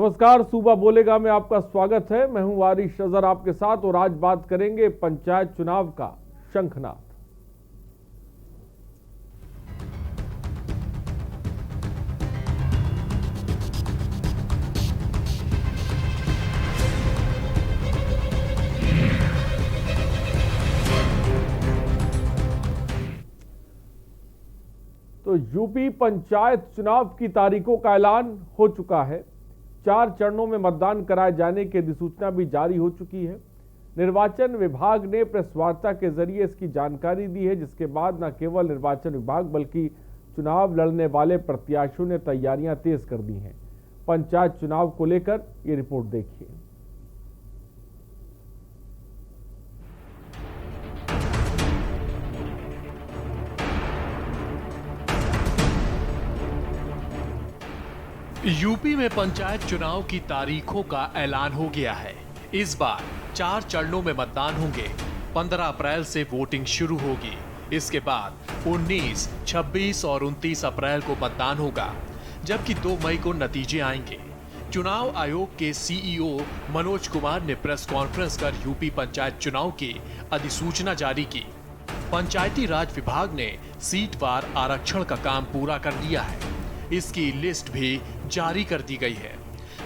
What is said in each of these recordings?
नमस्कार, सूबा बोलेगा में आपका स्वागत है। मैं हूं वारिश अजहर आपके साथ और आज बात करेंगे पंचायत चुनाव का शंखनाद। तो यूपी पंचायत चुनाव की तारीखों का ऐलान हो चुका है। 4 चरणों में मतदान कराए जाने की अधिसूचना भी जारी हो चुकी है। निर्वाचन विभाग ने प्रेस वार्ता के जरिए इसकी जानकारी दी है, जिसके बाद न केवल निर्वाचन विभाग बल्कि चुनाव लड़ने वाले प्रत्याशियों ने तैयारियां तेज कर दी हैं। पंचायत चुनाव को लेकर ये रिपोर्ट देखिए। यूपी में पंचायत चुनाव की तारीखों का ऐलान हो गया है। इस बार 4 चरणों में मतदान होंगे। 15 अप्रैल से वोटिंग शुरू होगी। इसके बाद 19, 26 और 29 अप्रैल को मतदान होगा, जबकि 2 मई को नतीजे आएंगे। चुनाव आयोग के सीईओ मनोज कुमार ने प्रेस कॉन्फ्रेंस कर यूपी पंचायत चुनाव की अधिसूचना जारी की। पंचायती राज विभाग ने सीटवार आरक्षण का काम पूरा कर लिया है। इसकी लिस्ट भी जारी कर दी गई है।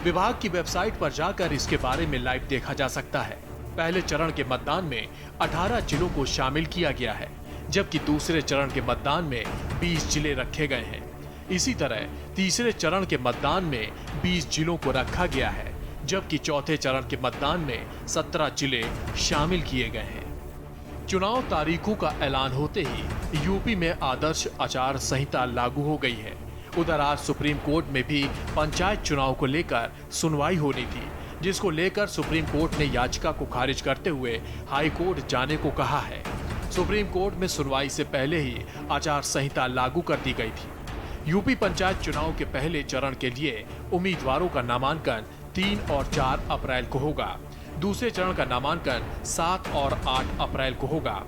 विभाग की वेबसाइट पर जाकर इसके बारे में लाइव देखा जा सकता है। पहले चरण के मतदान में 18 जिलों को शामिल किया गया है, जबकि दूसरे चरण के मतदान में 20 जिले रखे गए हैं। इसी तरह तीसरे चरण के मतदान में 20 जिलों को रखा गया है, जबकि चौथे चरण के मतदान में 17 जिले शामिल किए गए हैं। चुनाव तारीखों का ऐलान होते ही यूपी में आदर्श आचार संहिता लागू हो गई है। उधर आज सुप्रीम कोर्ट में भी पंचायत चुनाव को लेकर सुनवाई होनी थी, जिसको लेकर सुप्रीम कोर्ट ने याचिका को खारिज करते हुए हाई कोर्ट जाने को कहा है। सुप्रीम कोर्ट में सुनवाई से पहले ही आचार संहिता लागू कर दी गई थी। यूपी पंचायत चुनाव के पहले चरण के लिए उम्मीदवारों का नामांकन 3 और 4 अप्रैल को होगा। दूसरे चरण का नामांकन 7 और 8 अप्रैल को होगा।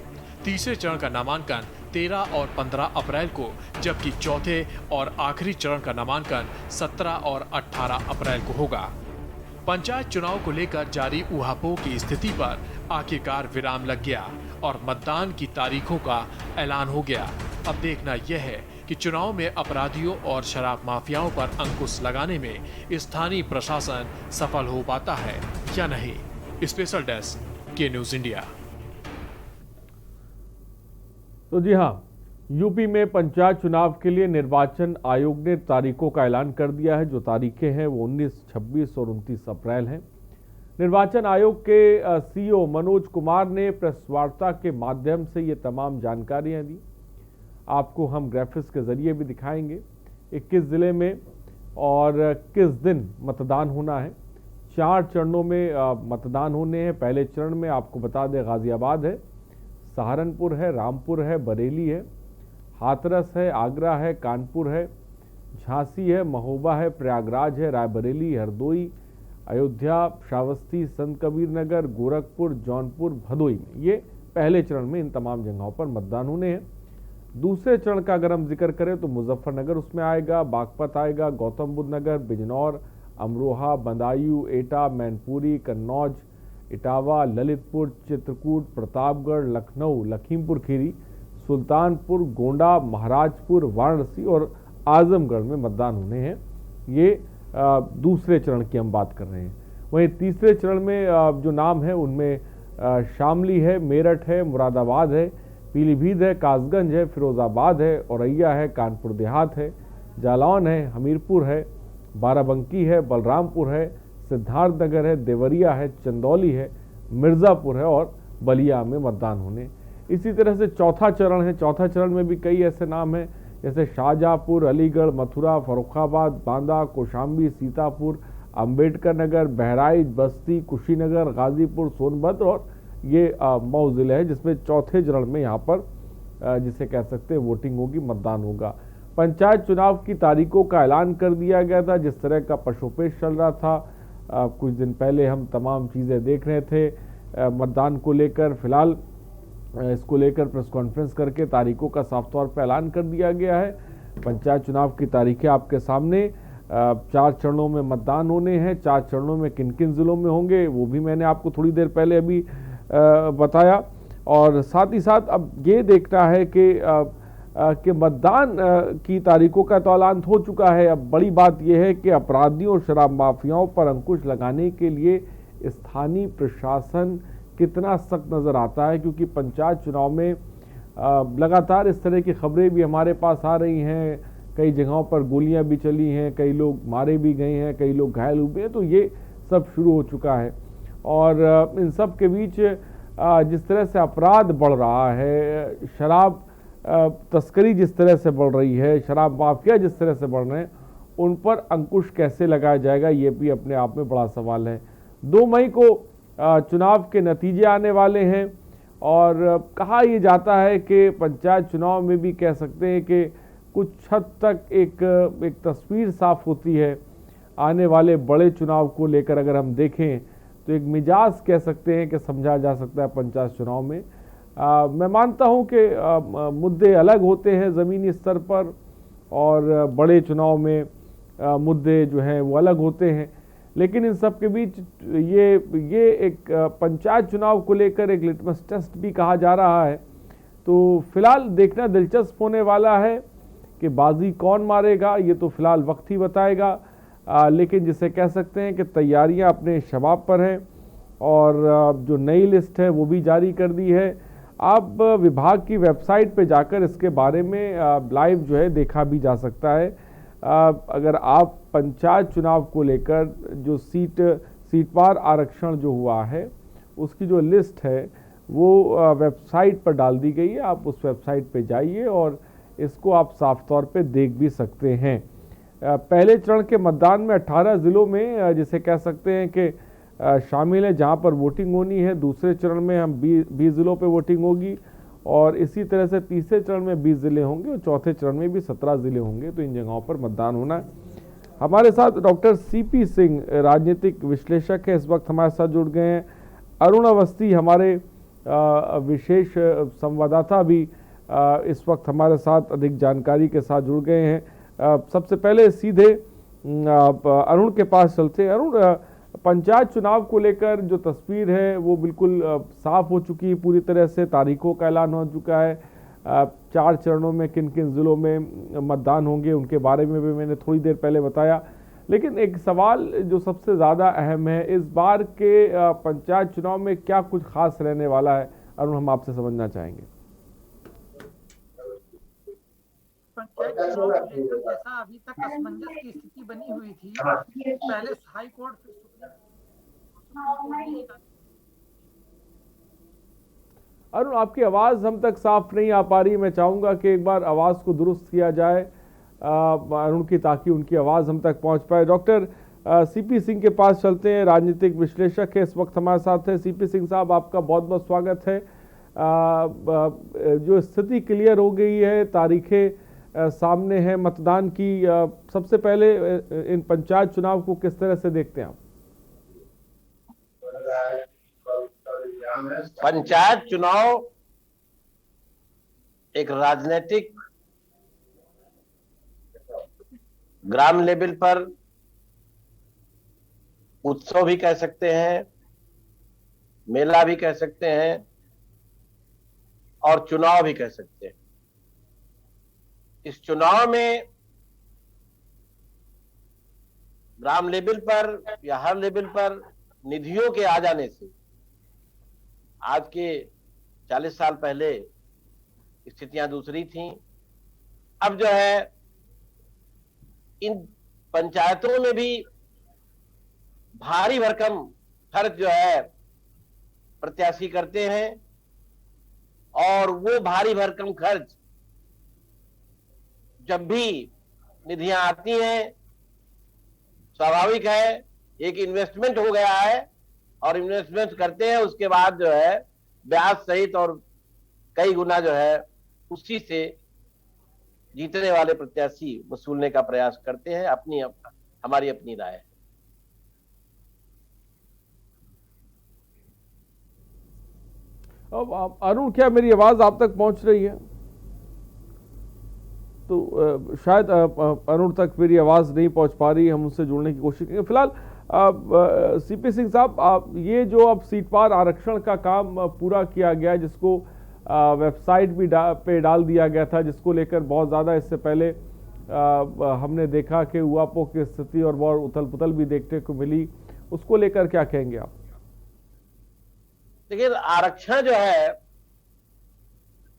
तीसरे चरण का नामांकन 13 और 15 अप्रैल को, जबकि चौथे और आखिरी चरण का नामांकन 17 और 18 अप्रैल को होगा। पंचायत चुनाव को लेकर जारी ऊहापोह की स्थिति पर आखिरकार विराम लग गया और मतदान की तारीखों का ऐलान हो गया। अब देखना यह है कि चुनाव में अपराधियों और शराब माफियाओं पर अंकुश लगाने में स्थानीय प्रशासन सफल हो पाता है या नहीं। स्पेशल डेस्क के न्यूज इंडिया। तो जी हाँ, यूपी में पंचायत चुनाव के लिए निर्वाचन आयोग ने तारीखों का ऐलान कर दिया है। जो तारीखें हैं वो 19, 26 और 29 अप्रैल हैं। निर्वाचन आयोग के सीईओ मनोज कुमार ने प्रेस वार्ता के माध्यम से ये तमाम जानकारियां दी। आपको हम ग्राफिक्स के जरिए भी दिखाएंगे 21 जिले में और किस दिन मतदान होना है। 4 चरणों में मतदान होने हैं। पहले चरण में आपको बता दें गाजियाबाद है, सहारनपुर है, रामपुर है, बरेली है, हाथरस है, आगरा है, कानपुर है, झांसी है, महोबा है, प्रयागराज है, रायबरेली, हरदोई, अयोध्या, श्रावस्ती, संत कबीर नगर, गोरखपुर, जौनपुर, भदोई में ये पहले चरण में इन तमाम जगहों पर मतदान होने हैं। दूसरे चरण का अगर हम जिक्र करें तो मुजफ्फरनगर उसमें आएगा, बागपत आएगा, गौतम बुद्ध नगर, बिजनौर, अमरोहा, बदायूं, एटा, मैनपुरी, कन्नौज, इटावा, ललितपुर, चित्रकूट, प्रतापगढ़, लखनऊ, लखीमपुर खीरी, सुल्तानपुर, गोंडा, महाराजपुर, वाराणसी और आजमगढ़ में मतदान होने हैं। ये दूसरे चरण की हम बात कर रहे हैं। वहीं तीसरे चरण में जो नाम है उनमें शामली है, मेरठ है, मुरादाबाद है, पीलीभीत है, कासगंज है, फिरोजाबाद है, औरैया है, कानपुर देहात है, जालौन है, हमीरपुर है, बाराबंकी है, बलरामपुर है, सिद्धार्थनगर है, देवरिया है, चंदौली है, मिर्जापुर है और बलिया में मतदान होने। इसी तरह से चौथा चरण है। चौथा चरण में भी कई ऐसे नाम हैं जैसे शाहजहांपुर, अलीगढ़, मथुरा, फर्रुखाबाद, बांदा, कौशाम्बी, सीतापुर, अंबेडकर नगर, बहराइच, बस्ती, कुशीनगर, गाजीपुर, सोनभद्र और ये मऊ जिले है, जिसमें चौथे चरण में यहाँ पर जिसे कह सकते हैं वोटिंग होगी, मतदान होगा। पंचायत चुनाव की तारीखों का ऐलान कर दिया गया था। जिस तरह का पशुपेश चल रहा था, कुछ दिन पहले हम तमाम चीज़ें देख रहे थे मतदान को लेकर। फिलहाल इसको लेकर प्रेस कॉन्फ्रेंस करके तारीखों का साफ तौर पर ऐलान कर दिया गया है। पंचायत चुनाव की तारीखें आपके सामने 4 चरणों में मतदान होने हैं। 4 चरणों में किन किन जिलों में होंगे वो भी मैंने आपको थोड़ी देर पहले अभी बताया। और साथ ही साथ अब ये देखना है कि मतदान की तारीखों का तो ऐलान हो चुका है। अब बड़ी बात यह है कि अपराधियों और शराब माफियाओं पर अंकुश लगाने के लिए स्थानीय प्रशासन कितना सख्त नज़र आता है, क्योंकि पंचायत चुनाव में लगातार इस तरह की खबरें भी हमारे पास आ रही हैं। कई जगहों पर गोलियां भी चली हैं, कई लोग मारे भी गए हैं, कई लोग घायल हुए हैं। तो ये सब शुरू हो चुका है और इन सब के बीच जिस तरह से अपराध बढ़ रहा है, शराब तस्करी जिस तरह से बढ़ रही है, शराब माफिया जिस तरह से बढ़ रहे हैं, उन पर अंकुश कैसे लगाया जाएगा ये भी अपने आप में बड़ा सवाल है। 2 मई को चुनाव के नतीजे आने वाले हैं और कहा यह जाता है कि पंचायत चुनाव में भी कह सकते हैं कि कुछ हद तक एक तस्वीर साफ होती है। आने वाले बड़े चुनाव को लेकर अगर हम देखें तो एक मिजाज कह सकते हैं कि समझा जा सकता है पंचायत चुनाव में। मैं मानता हूं कि मुद्दे अलग होते हैं ज़मीनी स्तर पर और बड़े चुनाव में मुद्दे जो हैं वो अलग होते हैं, लेकिन इन सब के बीच ये एक पंचायत चुनाव को लेकर एक लिटमस टेस्ट भी कहा जा रहा है। तो फिलहाल देखना दिलचस्प होने वाला है कि बाजी कौन मारेगा, ये तो फिलहाल वक्त ही बताएगा। लेकिन जिसे कह सकते हैं कि तैयारियां अपने शबाब पर हैं और जो नई लिस्ट है वो भी जारी कर दी है। आप विभाग की वेबसाइट पे जाकर इसके बारे में लाइव जो है देखा भी जा सकता है। अगर आप पंचायत चुनाव को लेकर जो सीटवार आरक्षण जो हुआ है उसकी जो लिस्ट है वो वेबसाइट पर डाल दी गई है। आप उस वेबसाइट पे जाइए और इसको आप साफ तौर पे देख भी सकते हैं। पहले चरण के मतदान में 18 ज़िलों में जिसे कह सकते हैं कि शामिल है जहां पर वोटिंग होनी है। दूसरे चरण में हम 20 ज़िलों पे वोटिंग होगी और इसी तरह से तीसरे चरण में 20 ज़िले होंगे और चौथे चरण में भी 17 ज़िले होंगे। तो इन जगहों पर मतदान होना है। हमारे साथ डॉक्टर CP सिंह राजनीतिक विश्लेषक है, इस वक्त हमारे साथ जुड़ गए हैं। अरुण अवस्थी हमारे विशेष संवाददाता भी इस वक्त हमारे साथ अधिक जानकारी के साथ जुड़ गए हैं। सबसे पहले सीधे अरुण के पास चलते हैं। अरुण, पंचायत चुनाव को लेकर जो तस्वीर है वो बिल्कुल साफ हो चुकी है पूरी तरह से, तारीखों का ऐलान हो चुका है। 4 चरणों में किन किन ज़िलों में मतदान होंगे उनके बारे में भी मैंने थोड़ी देर पहले बताया। लेकिन एक सवाल जो सबसे ज़्यादा अहम है, इस बार के पंचायत चुनाव में क्या कुछ खास रहने वाला है, अरुण हम आपसे समझना चाहेंगे। पंचायत चुनाव को लेकर जैसा अभी तक असमंजस की स्थिति बनी हुई थी, पहले हाई कोर्ट फिर सुप्रीम कोर्ट। अरुण, आपकी आवाज़ हम तक साफ नहीं आ पा रही। मैं चाहूँगा कि एक बार आवाज़ को दुरुस्त किया जाए अरुण की, ताकि उनकी आवाज़ हम तक पहुँच पाए। डॉक्टर CP सिंह के पास चलते हैं, राजनीतिक विश्लेषक है, इस वक्त हमारे साथ है। CP सिंह साहब, आपका बहुत बहुत स्वागत है। जो स्थिति क्लियर हो गई है, तारीखें सामने है मतदान की, सबसे पहले इन पंचायत चुनाव को किस तरह से देखते हैं आप? पंचायत चुनाव एक राजनीतिक ग्राम लेवल पर उत्सव भी कह सकते हैं, मेला भी कह सकते हैं और चुनाव भी कह सकते हैं। इस चुनाव में ग्राम लेवल पर या हर लेवल पर निधियों के आ जाने से आज के 40 साल पहले स्थितियां दूसरी थीं। अब जो है इन पंचायतों में भी भारी भरकम खर्च जो है प्रत्याशी करते हैं और वो भारी भरकम खर्च जब भी निधियां आती हैं, स्वाभाविक है एक इन्वेस्टमेंट हो गया है और इन्वेस्टमेंट करते हैं, उसके बाद जो है ब्याज सहित और कई गुना जो है उसी से जीतने वाले प्रत्याशी वसूलने का प्रयास करते हैं। हमारी अपनी राय है। अब अरुण, क्या मेरी आवाज आप तक पहुंच रही है? तो शायद अरुण तक मेरी आवाज़ नहीं पहुंच पा रही, हम उनसे जुड़ने की कोशिश करेंगे। फिलहाल सीपी सिंह साहब, ये जो अब सीट पार आरक्षण का काम पूरा किया गया, जिसको वेबसाइट भी पे डाल दिया गया था, जिसको लेकर बहुत ज़्यादा इससे पहले हमने देखा कि उहापोह की स्थिति और बहुत उथल पुथल भी देखने को मिली, उसको लेकर क्या कहेंगे आप? देखिए, आरक्षण जो है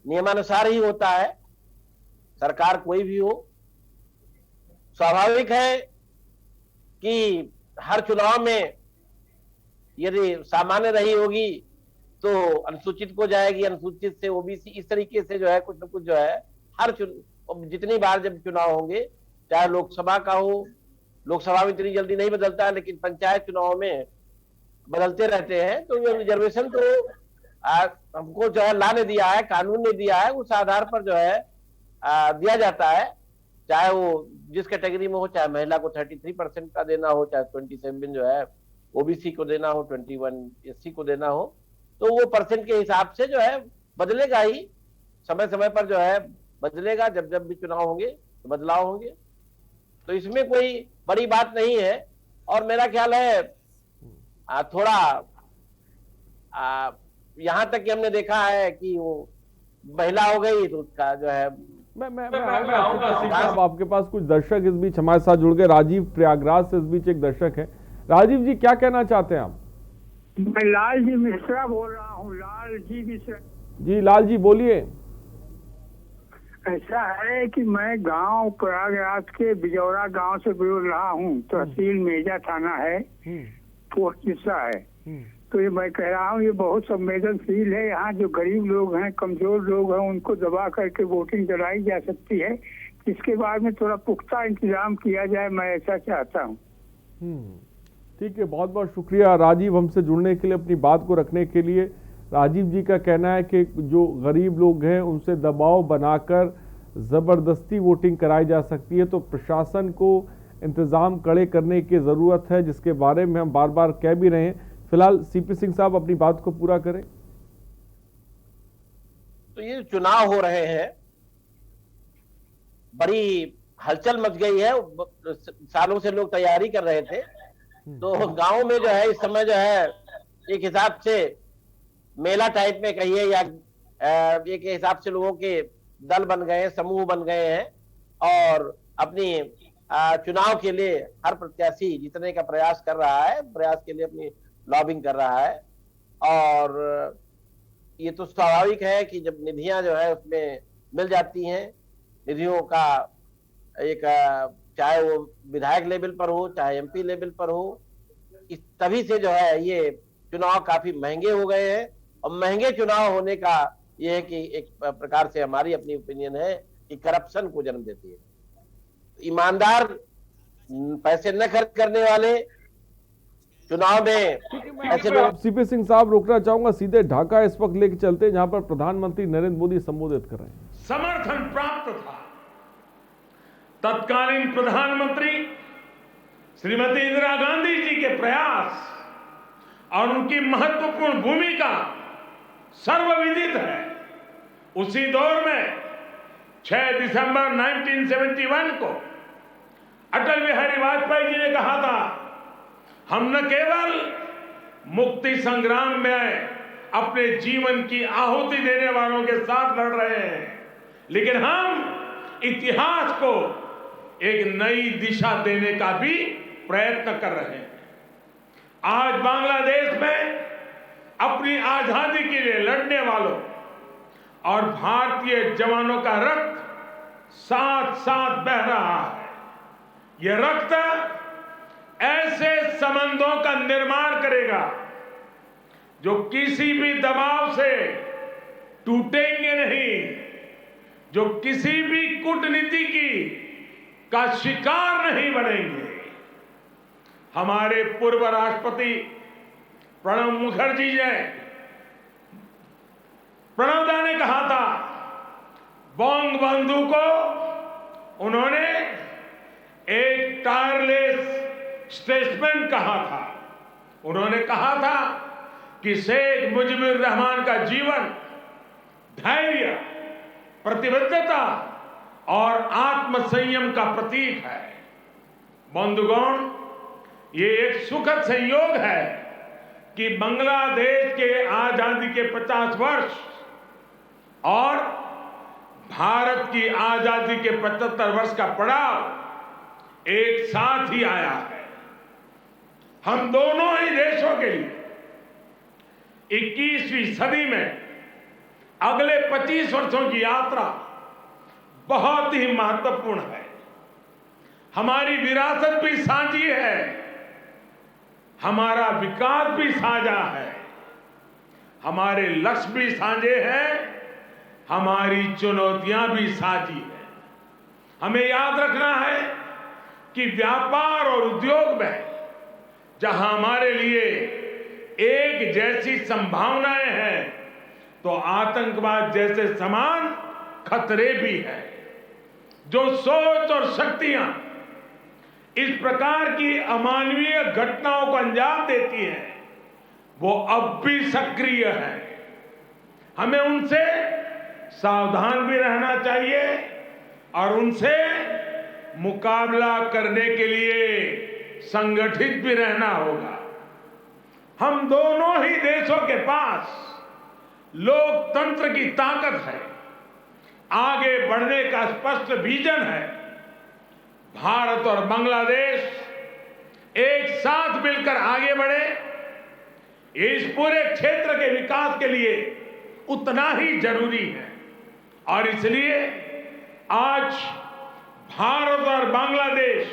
नियमानुसार ही होता है, सरकार कोई भी हो। स्वाभाविक है कि हर चुनाव में यदि सामान्य रही होगी तो अनुसूचित को जाएगी, अनुसूचित से ओबीसी, इस तरीके से जो है कुछ न कुछ जो है हर जितनी बार जब चुनाव होंगे, चाहे लोकसभा का हो, लोकसभा में इतनी जल्दी नहीं बदलता है, लेकिन पंचायत चुनाव में बदलते रहते हैं। तो ये रिजर्वेशन तो हमको जो है ला ने दिया है, कानून ने दिया है, उस आधार पर जो है दिया जाता है, चाहे वो जिस कैटेगरी में हो, चाहे महिला को 33% का देना हो, चाहे 27 जो है ओबीसी को देना हो, 21 एससी को देना हो, तो वो परसेंट के हिसाब से जो है बदलेगा ही, समय समय पर जो है बदलेगा, जब जब भी चुनाव होंगे तो बदलाव होंगे। तो इसमें कोई बड़ी बात नहीं है। और मेरा ख्याल है थोड़ा यहाँ तक कि हमने देखा है कि वो महिला हो गई तो उसका जो है मैं आपके पास कुछ दर्शक इस बीच हमारे साथ जुड़ गए। राजीव प्रयागराज से इस बीच एक दर्शक है। राजीव जी, क्या कहना चाहते हैं आप? मैं लाल जी मिश्रा बोल रहा हूँ। लाल जी मिश्रा जी, लाल जी बोलिए। ऐसा है कि मैं गांव प्रयागराज के बिजौरा गांव से बोल रहा हूँ। तहसील मेजा थाना है, पोस्ट किस्सा है। तो ये मैं कह रहा हूँ, ये बहुत संवेदनशील है। यहाँ जो गरीब लोग हैं, कमजोर लोग हैं, उनको दबा करके वोटिंग कराई जा सकती है। इसके बाद में थोड़ा पुख्ता इंतजाम किया जाए, मैं ऐसा चाहता हूँ। ठीक है, बहुत बहुत शुक्रिया राजीव, हमसे जुड़ने के लिए, अपनी बात को रखने के लिए। राजीव जी का कहना है कि जो गरीब लोग हैं उनसे दबाव बनाकर ज़बरदस्ती वोटिंग कराई जा सकती है, तो प्रशासन को इंतज़ाम कड़े करने की ज़रूरत है, जिसके बारे में हम बार बार कह भी रहे हैं। फिलहाल सीपी सिंह साहब अपनी बात को पूरा करें। तो ये चुनाव हो रहे हैं, बड़ी हलचल मच गई है, सालों से लोग तैयारी कर रहे थे। तो गांव में जो है इस समय जो है एक हिसाब से मेला टाइप में कहिए, या एक हिसाब से लोगों के दल बन गए, समूह बन गए हैं, और अपनी चुनाव के लिए हर प्रत्याशी जीतने का प्रयास कर रहा है, प्रयास के लिए अपनी लॉबिंग कर रहा है। और ये तो स्वाभाविक है कि जब निधियां जो है उसमें मिल जाती हैं, निधियों का एक चाहे वो विधायक लेवल पर हो, चाहे एमपी लेवल पर हो, इस तभी से जो है ये चुनाव काफी महंगे हो गए हैं। और महंगे चुनाव होने का ये है कि एक प्रकार से हमारी अपनी ओपिनियन है कि करप्शन को जन्म देती है। ईमानदार, पैसे न खर्च करने वाले चुनाव में ऐसे लोग। सीपी सिंह साहब, रोकना चाहूंगा, सीधे ढाका इस वक्त लेके चलते हैं जहां पर प्रधानमंत्री नरेंद्र मोदी संबोधित कर रहे हैं। समर्थन प्राप्त था तत्कालीन प्रधानमंत्री श्रीमती इंदिरा गांधी जी के प्रयास और उनकी महत्वपूर्ण भूमिका सर्वविदित है। उसी दौर में 6 दिसंबर 1971 को अटल बिहारी वाजपेयी जी ने कहा था, हम न केवल मुक्ति संग्राम में अपने जीवन की आहुति देने वालों के साथ लड़ रहे हैं, लेकिन हम इतिहास को एक नई दिशा देने का भी प्रयत्न कर रहे हैं। आज बांग्लादेश में अपनी आजादी के लिए लड़ने वालों और भारतीय जवानों का रक्त साथ साथ बह रहा है। यह रक्त ऐसे संबंधों का निर्माण करेगा जो किसी भी दबाव से टूटेंगे नहीं, जो किसी भी कूटनीति का शिकार नहीं बनेंगे। हमारे पूर्व राष्ट्रपति प्रणब मुखर्जी ने, प्रणबदा ने कहा था, बंगबंधु को उन्होंने एक टायरलेस स्टेटसमैन कहा था। उन्होंने कहा था कि शेख मुजीबुर रहमान का जीवन धैर्य, प्रतिबद्धता और आत्मसंयम का प्रतीक है। बंधुगण, ये एक सुखद संयोग है कि बांग्लादेश के आजादी के 50 वर्ष और भारत की आजादी के 75 वर्ष का पड़ाव एक साथ ही आया है। हम दोनों ही देशों के लिए 21वीं सदी में अगले 25 वर्षों की यात्रा बहुत ही महत्वपूर्ण है। हमारी विरासत भी साझी है, हमारा विकास भी साझा है, हमारे लक्ष्य भी साझे हैं, हमारी चुनौतियां भी साझी है। हमें याद रखना है कि व्यापार और उद्योग में जहां हमारे लिए एक जैसी संभावनाएं हैं, तो आतंकवाद जैसे समान खतरे भी हैं। जो सोच और शक्तियां इस प्रकार की अमानवीय घटनाओं को अंजाम देती हैं, वो अब भी सक्रिय है। हमें उनसे सावधान भी रहना चाहिए और उनसे मुकाबला करने के लिए संगठित भी रहना होगा। हम दोनों ही देशों के पास लोकतंत्र की ताकत है, आगे बढ़ने का स्पष्ट विजन है। भारत और बांग्लादेश एक साथ मिलकर आगे बढ़े, इस पूरे क्षेत्र के विकास के लिए उतना ही जरूरी है। और इसलिए आज भारत और बांग्लादेश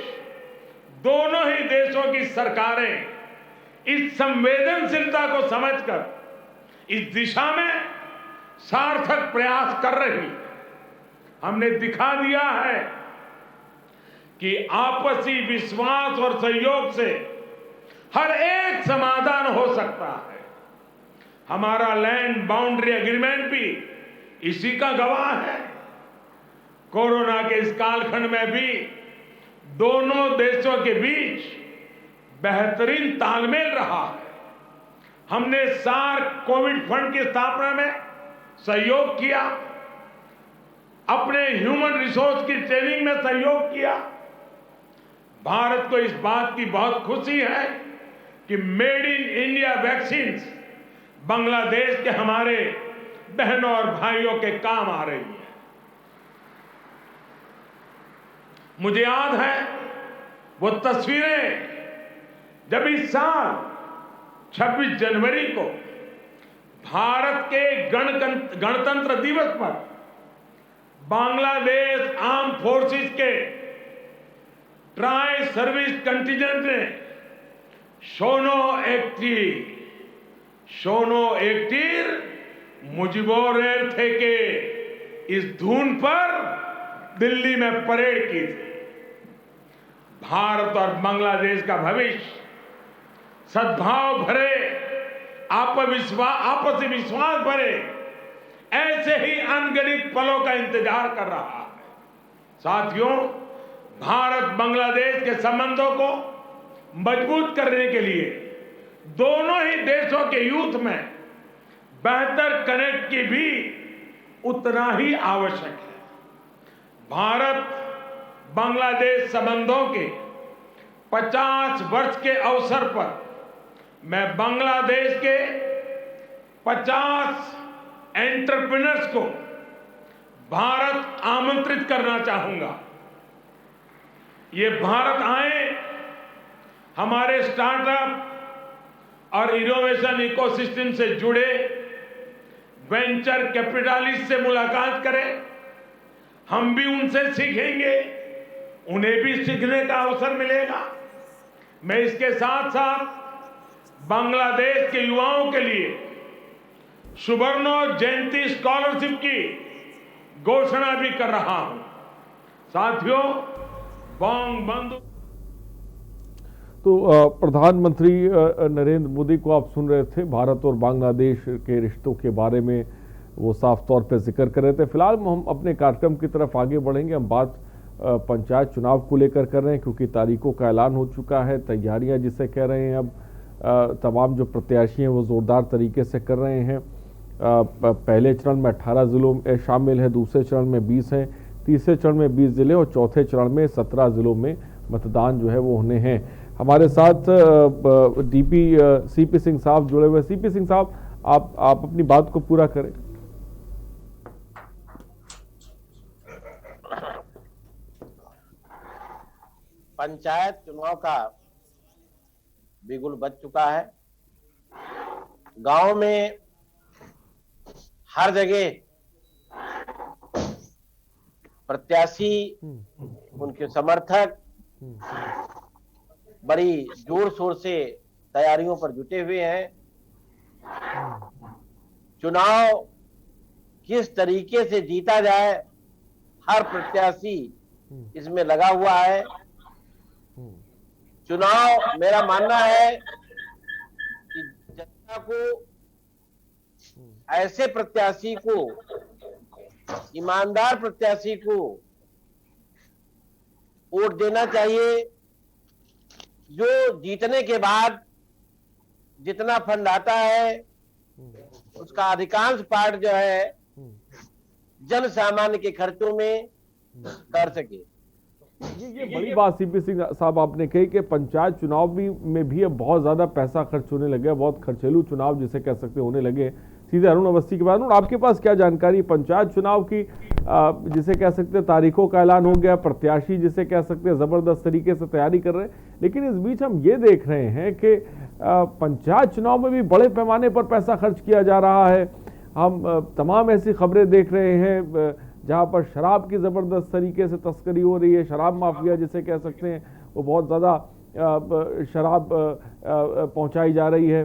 दोनों ही देशों की सरकारें इस संवेदनशीलता को समझकर इस दिशा में सार्थक प्रयास कर रही है। हमने दिखा दिया है कि आपसी विश्वास और सहयोग से हर एक समाधान हो सकता है। हमारा लैंड बाउंड्री एग्रीमेंट भी इसी का गवाह है। कोरोना के इस कालखंड में भी दोनों देशों के बीच बेहतरीन तालमेल रहा है। हमने सार्क कोविड फंड की स्थापना में सहयोग किया, अपने ह्यूमन रिसोर्स की ट्रेनिंग में सहयोग किया। भारत को इस बात की बहुत खुशी है कि made in India vaccine Bangladesh के हमारे बहनों और भाइयों के काम आ रही है। मुझे याद है वो तस्वीरें जब इस साल 26 जनवरी को भारत के गणतंत्र दिवस पर बांग्लादेश आर्म फोर्सेस के ट्राई सर्विस कंटिजेंट ने शोनो एक्टिर मुजिबोर थे के इस धुन पर दिल्ली में परेड की थी। भारत और बांग्लादेश का भविष्य सद्भाव भरे, आपसी विश्वास भरे ऐसे ही अनगिनत पलों का इंतजार कर रहा है। साथियों, भारत बांग्लादेश के संबंधों को मजबूत करने के लिए दोनों ही देशों के यूथ में बेहतर कनेक्ट की भी उतना ही आवश्यक है। भारत बांग्लादेश संबंधों के 50 वर्ष के अवसर पर मैं बांग्लादेश के 50 एंटरप्रेन्योर्स को भारत आमंत्रित करना चाहूंगा। ये भारत आए, हमारे स्टार्टअप और इनोवेशन इकोसिस्टम से जुड़े वेंचर कैपिटलिस्ट से मुलाकात करें। हम भी उनसे सीखेंगे, उन्हें भी सीखने का अवसर मिलेगा। मैं इसके साथ साथ बांग्लादेश के युवाओं के लिए सुवर्णो जयंती स्कॉलरशिप की घोषणा भी कर रहा हूं। साथियों, बंधु तो प्रधानमंत्री नरेंद्र मोदी को आप सुन रहे थे। भारत और बांग्लादेश के रिश्तों के बारे में वो साफ तौर पर जिक्र कर रहे थे। फिलहाल हम अपने कार्यक्रम की तरफ आगे बढ़ेंगे। हम बात पंचायत चुनाव को लेकर कर रहे हैं, क्योंकि तारीखों का ऐलान हो चुका है। तैयारियां जिसे कह रहे हैं, अब तमाम जो प्रत्याशी हैं वो जोरदार तरीके से कर रहे हैं। पहले चरण में 18 जिलों में शामिल है, दूसरे चरण में 20 हैं, तीसरे चरण में 20 जिले और चौथे चरण में 17 जिलों में मतदान जो है वो होने हैं। हमारे साथ डीपी सीपी सिंह साहब जुड़े हुए। सीपी सिंह साहब, आप अपनी बात को पूरा करें। पंचायत चुनाव का बिगुल बज चुका है। गांव में हर जगह प्रत्याशी, उनके समर्थक बड़ी जोर शोर से तैयारियों पर जुटे हुए हैं। चुनाव किस तरीके से जीता जाए, हर प्रत्याशी इसमें लगा हुआ है। चुनाव, मेरा मानना है कि जनता को ऐसे प्रत्याशी को, ईमानदार प्रत्याशी को वोट देना चाहिए जो जीतने के बाद जितना फंड आता है उसका अधिकांश पार्ट जो है जन सामान्य के खर्चों में कर सके। ये बड़ी बात सीपी सिंह साहब आपने कही कि पंचायत चुनाव में भी अब बहुत ज्यादा पैसा खर्च होने लगे, बहुत खर्चेलू चुनाव जिसे कह सकते होने लगे। सीधे अरुण अवस्थी के बाद आपके पास क्या जानकारी पंचायत चुनाव की, जिसे कह सकते हैं तारीखों का ऐलान हो गया, प्रत्याशी जिसे कह सकते हैं जबरदस्त तरीके से तैयारी कर रहे हैं, लेकिन इस बीच हम ये देख रहे हैं कि पंचायत चुनाव में भी बड़े पैमाने पर पैसा खर्च किया जा रहा है। हम तमाम ऐसी खबरें देख रहे हैं जहां पर शराब की जबरदस्त तरीके से तस्करी हो रही है। शराब माफिया जिसे कह सकते हैं वो बहुत ज़्यादा शराब पहुंचाई जा रही है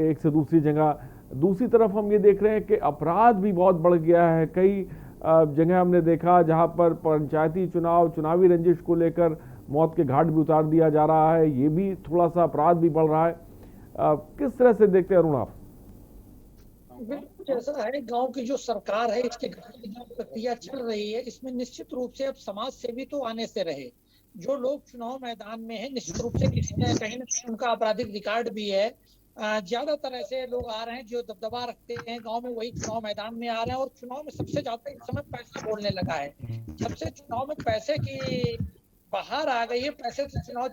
एक से दूसरी जगह। दूसरी तरफ हम ये देख रहे हैं कि अपराध भी बहुत बढ़ गया है। कई जगह हमने देखा जहां पर पंचायती चुनावी रंजिश को लेकर मौत के घाट भी उतार दिया जा रहा है। ये भी थोड़ा सा अपराध भी बढ़ रहा है। किस तरह से देखते हैं अरुण आप? बिल्कुल जैसा है, गांव की जो सरकार है इसके गठन की जो प्रक्रिया चल रही है, इसमें निश्चित रूप से अब समाज सेवी तो आने से रहे। जो लोग चुनाव मैदान में है, निश्चित रूप से किसी न कहीं उनका आपराधिक रिकॉर्ड भी है। ज्यादातर ऐसे लोग आ रहे हैं जो दबदबा रखते हैं गांव में, वही चुनाव मैदान में आ रहे हैं। और चुनाव में सबसे ज्यादा इस समय पैसा बोलने लगा है। जब से चुनाव में पैसे की बाहर आ गई है, पैसे से चुनाव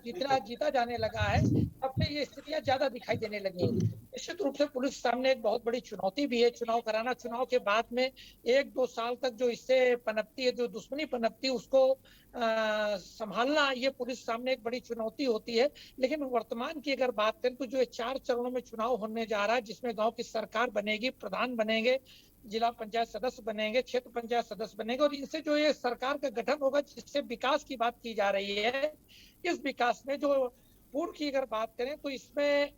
जीता जाने लगा है, तब से ये स्थितियां ज्यादा दिखाई देने लगी हैं। निश्चित रूप से पुलिस सामने एक बहुत बड़ी चुनौती भी है चुनाव कराना। चुनाव के बाद में 1-2 साल तक जो इससे पनपती है, जो दुश्मनी पनपती है, उसको संभालना ये पुलिस सामने एक बड़ी चुनौती होती है। लेकिन वर्तमान की अगर बात करें तो जो 4 चरणों में चुनाव होने जा रहा है, जिसमें गाँव की सरकार बनेगी, प्रधान बनेंगे, जिला पंचायत सदस्य बनेंगे, क्षेत्र पंचायत सदस्य बनेंगे, और इनसे जो ये सरकार का गठन होगा, जिससे विकास की बात की जा रही है। इस विकास में जो पूर्व की अगर बात करें तो इसमें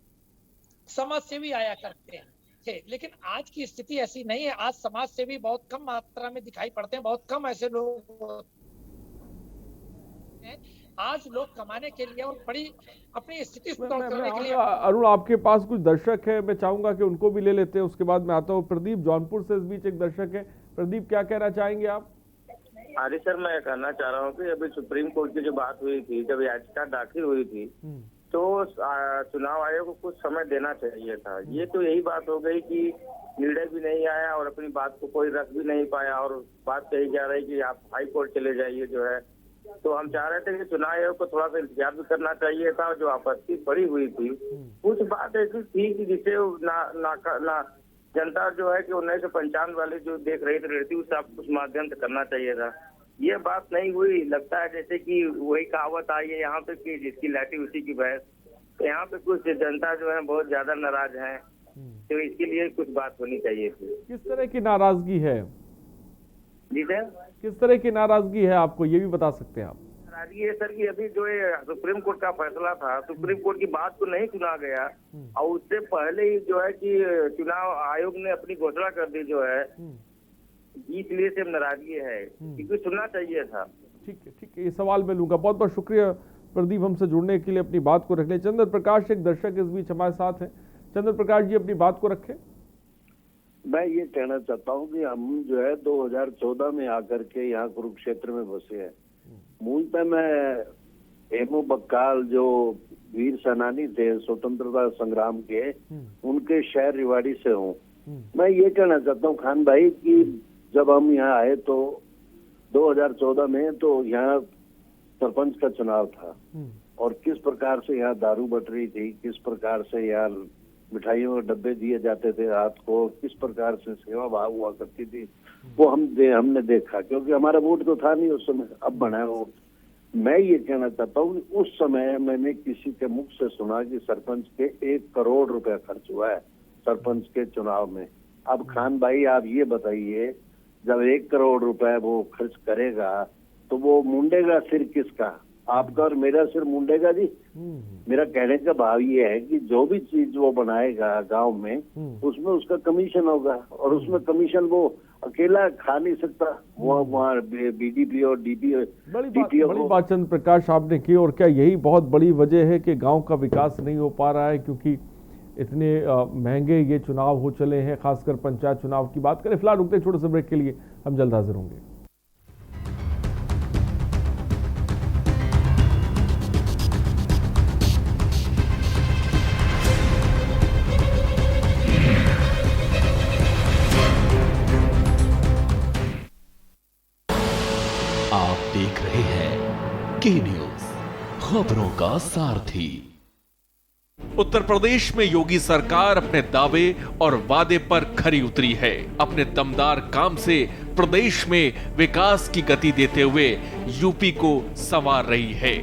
समाज सेवी आया करते थे, लेकिन आज की स्थिति ऐसी नहीं है। आज समाज सेवी बहुत कम मात्रा में दिखाई पड़ते हैं, बहुत कम ऐसे लोग हैं। आज लोग कमाने के लिए और बड़ी अपनी स्थिति सुधार करने के लिए। अरुण, आपके पास कुछ दर्शक है, मैं चाहूंगा कि उनको भी ले लेते हैं, उसके बाद मैं आता हूँ। प्रदीप जौनपुर से इस बीच एक दर्शक है। प्रदीप, क्या कहना चाहेंगे आप? अरे सर, मैं कहना चाह रहा हूँ कि अभी सुप्रीम कोर्ट की जो बात हुई थी, जब याचिका दाखिल हुई थी, तो चुनाव आयोग को कुछ समय देना चाहिए था। ये तो यही बात हो गई कि निर्णय भी नहीं आया और अपनी बात को कोई रख भी नहीं पाया, और बात कही जा रही कि आप हाई कोर्ट चले जाइए जो है। तो हम चाह रहे थे कि चुनाव आयोग को थोड़ा सा इंतजार भी करना चाहिए था। जो आपत्ति पड़ी हुई थी, कुछ बात ऐसी थी कि जिसे ना जनता जो है कि 1995 वाले जो देख रही थी उससे आप कुछ माध्यम से करना चाहिए था। ये बात नहीं हुई। लगता है जैसे कि वही कहावत आई है यहाँ पे कि जिसकी लाठी उसी की भैंस। तो यहाँ पे कुछ जनता जो है बहुत ज्यादा नाराज है, तो इसके लिए कुछ बात होनी चाहिए थी। किस तरह की नाराजगी है जी सर? किस तरह की नाराजगी है, आपको ये भी बता सकते हैं आप? नाराजगी है सर कि अभी जो है सुप्रीम कोर्ट का फैसला था, सुप्रीम कोर्ट की बात को नहीं सुना गया, और उससे पहले ही जो है कि चुनाव आयोग ने अपनी घोषणा कर दी जो है, इसलिए से नाराजगी है, क्योंकि सुनना चाहिए था। ठीक है, ये सवाल मैं लूंगा। बहुत बहुत शुक्रिया प्रदीप, हमसे जुड़ने के लिए, अपनी बात को रखने। चंद्र प्रकाश एक दर्शक इस बीच हमारे साथ हैं। चंद्र प्रकाश जी, अपनी बात को रखें। मैं ये कहना चाहता हूँ कि हम जो है 2014 में आकर के यहाँ कुरुक्षेत्र में बसे हैं। मूलतः मैं हेमू बक्काल जो वीर सेनानी थे स्वतंत्रता संग्राम के, उनके शहर रिवाड़ी से हूँ। मैं ये कहना चाहता हूँ खान भाई कि जब हम यहाँ आए तो 2014 में तो यहाँ सरपंच का चुनाव था और किस प्रकार से यहाँ दारू बट रही थी, किस प्रकार से यहाँ मिठाइयों के डब्बे दिए जाते थे रात को, किस प्रकार से सेवा भाव हुआ करती थी, वो हमने देखा, क्योंकि हमारा वोट तो था नहीं उस समय, अब बना है वोट। मैं ये कहना चाहता हूँ कि उस समय मैंने किसी के मुख से सुना कि सरपंच के 1 करोड़ रुपया खर्च हुआ है सरपंच के चुनाव में। अब खान भाई आप ये बताइए, जब 1 करोड़ रुपए वो खर्च करेगा तो वो मुंडेगा सिर किसका, आपका और मेरा सिर मुंडेगा जी। मेरा कहने का भाव ये है कि जो भी चीज वो बनाएगा गांव में उसमें उसका कमीशन होगा, और उसमें कमीशन वो अकेला खा नहीं सकता, वो वहाँ बीडीपी और डीपीओ। बड़ी बात चंद्र प्रकाश आपने की, और क्या यही बहुत बड़ी वजह है कि गांव का विकास नहीं हो पा रहा है, क्योंकि इतने महंगे ये चुनाव हो चले हैं, खासकर पंचायत चुनाव की बात करें। फिलहाल रुकते छोटे से ब्रेक के लिए, हम जल्द हाजिर होंगे। आप देख रहे हैं के न्यूज, खबरों का सारथी। उत्तर प्रदेश में योगी सरकार अपने दावे और वादे पर खरी उतरी है। अपने दमदार काम से प्रदेश में विकास की गति देते हुए यूपी को संवार रही है।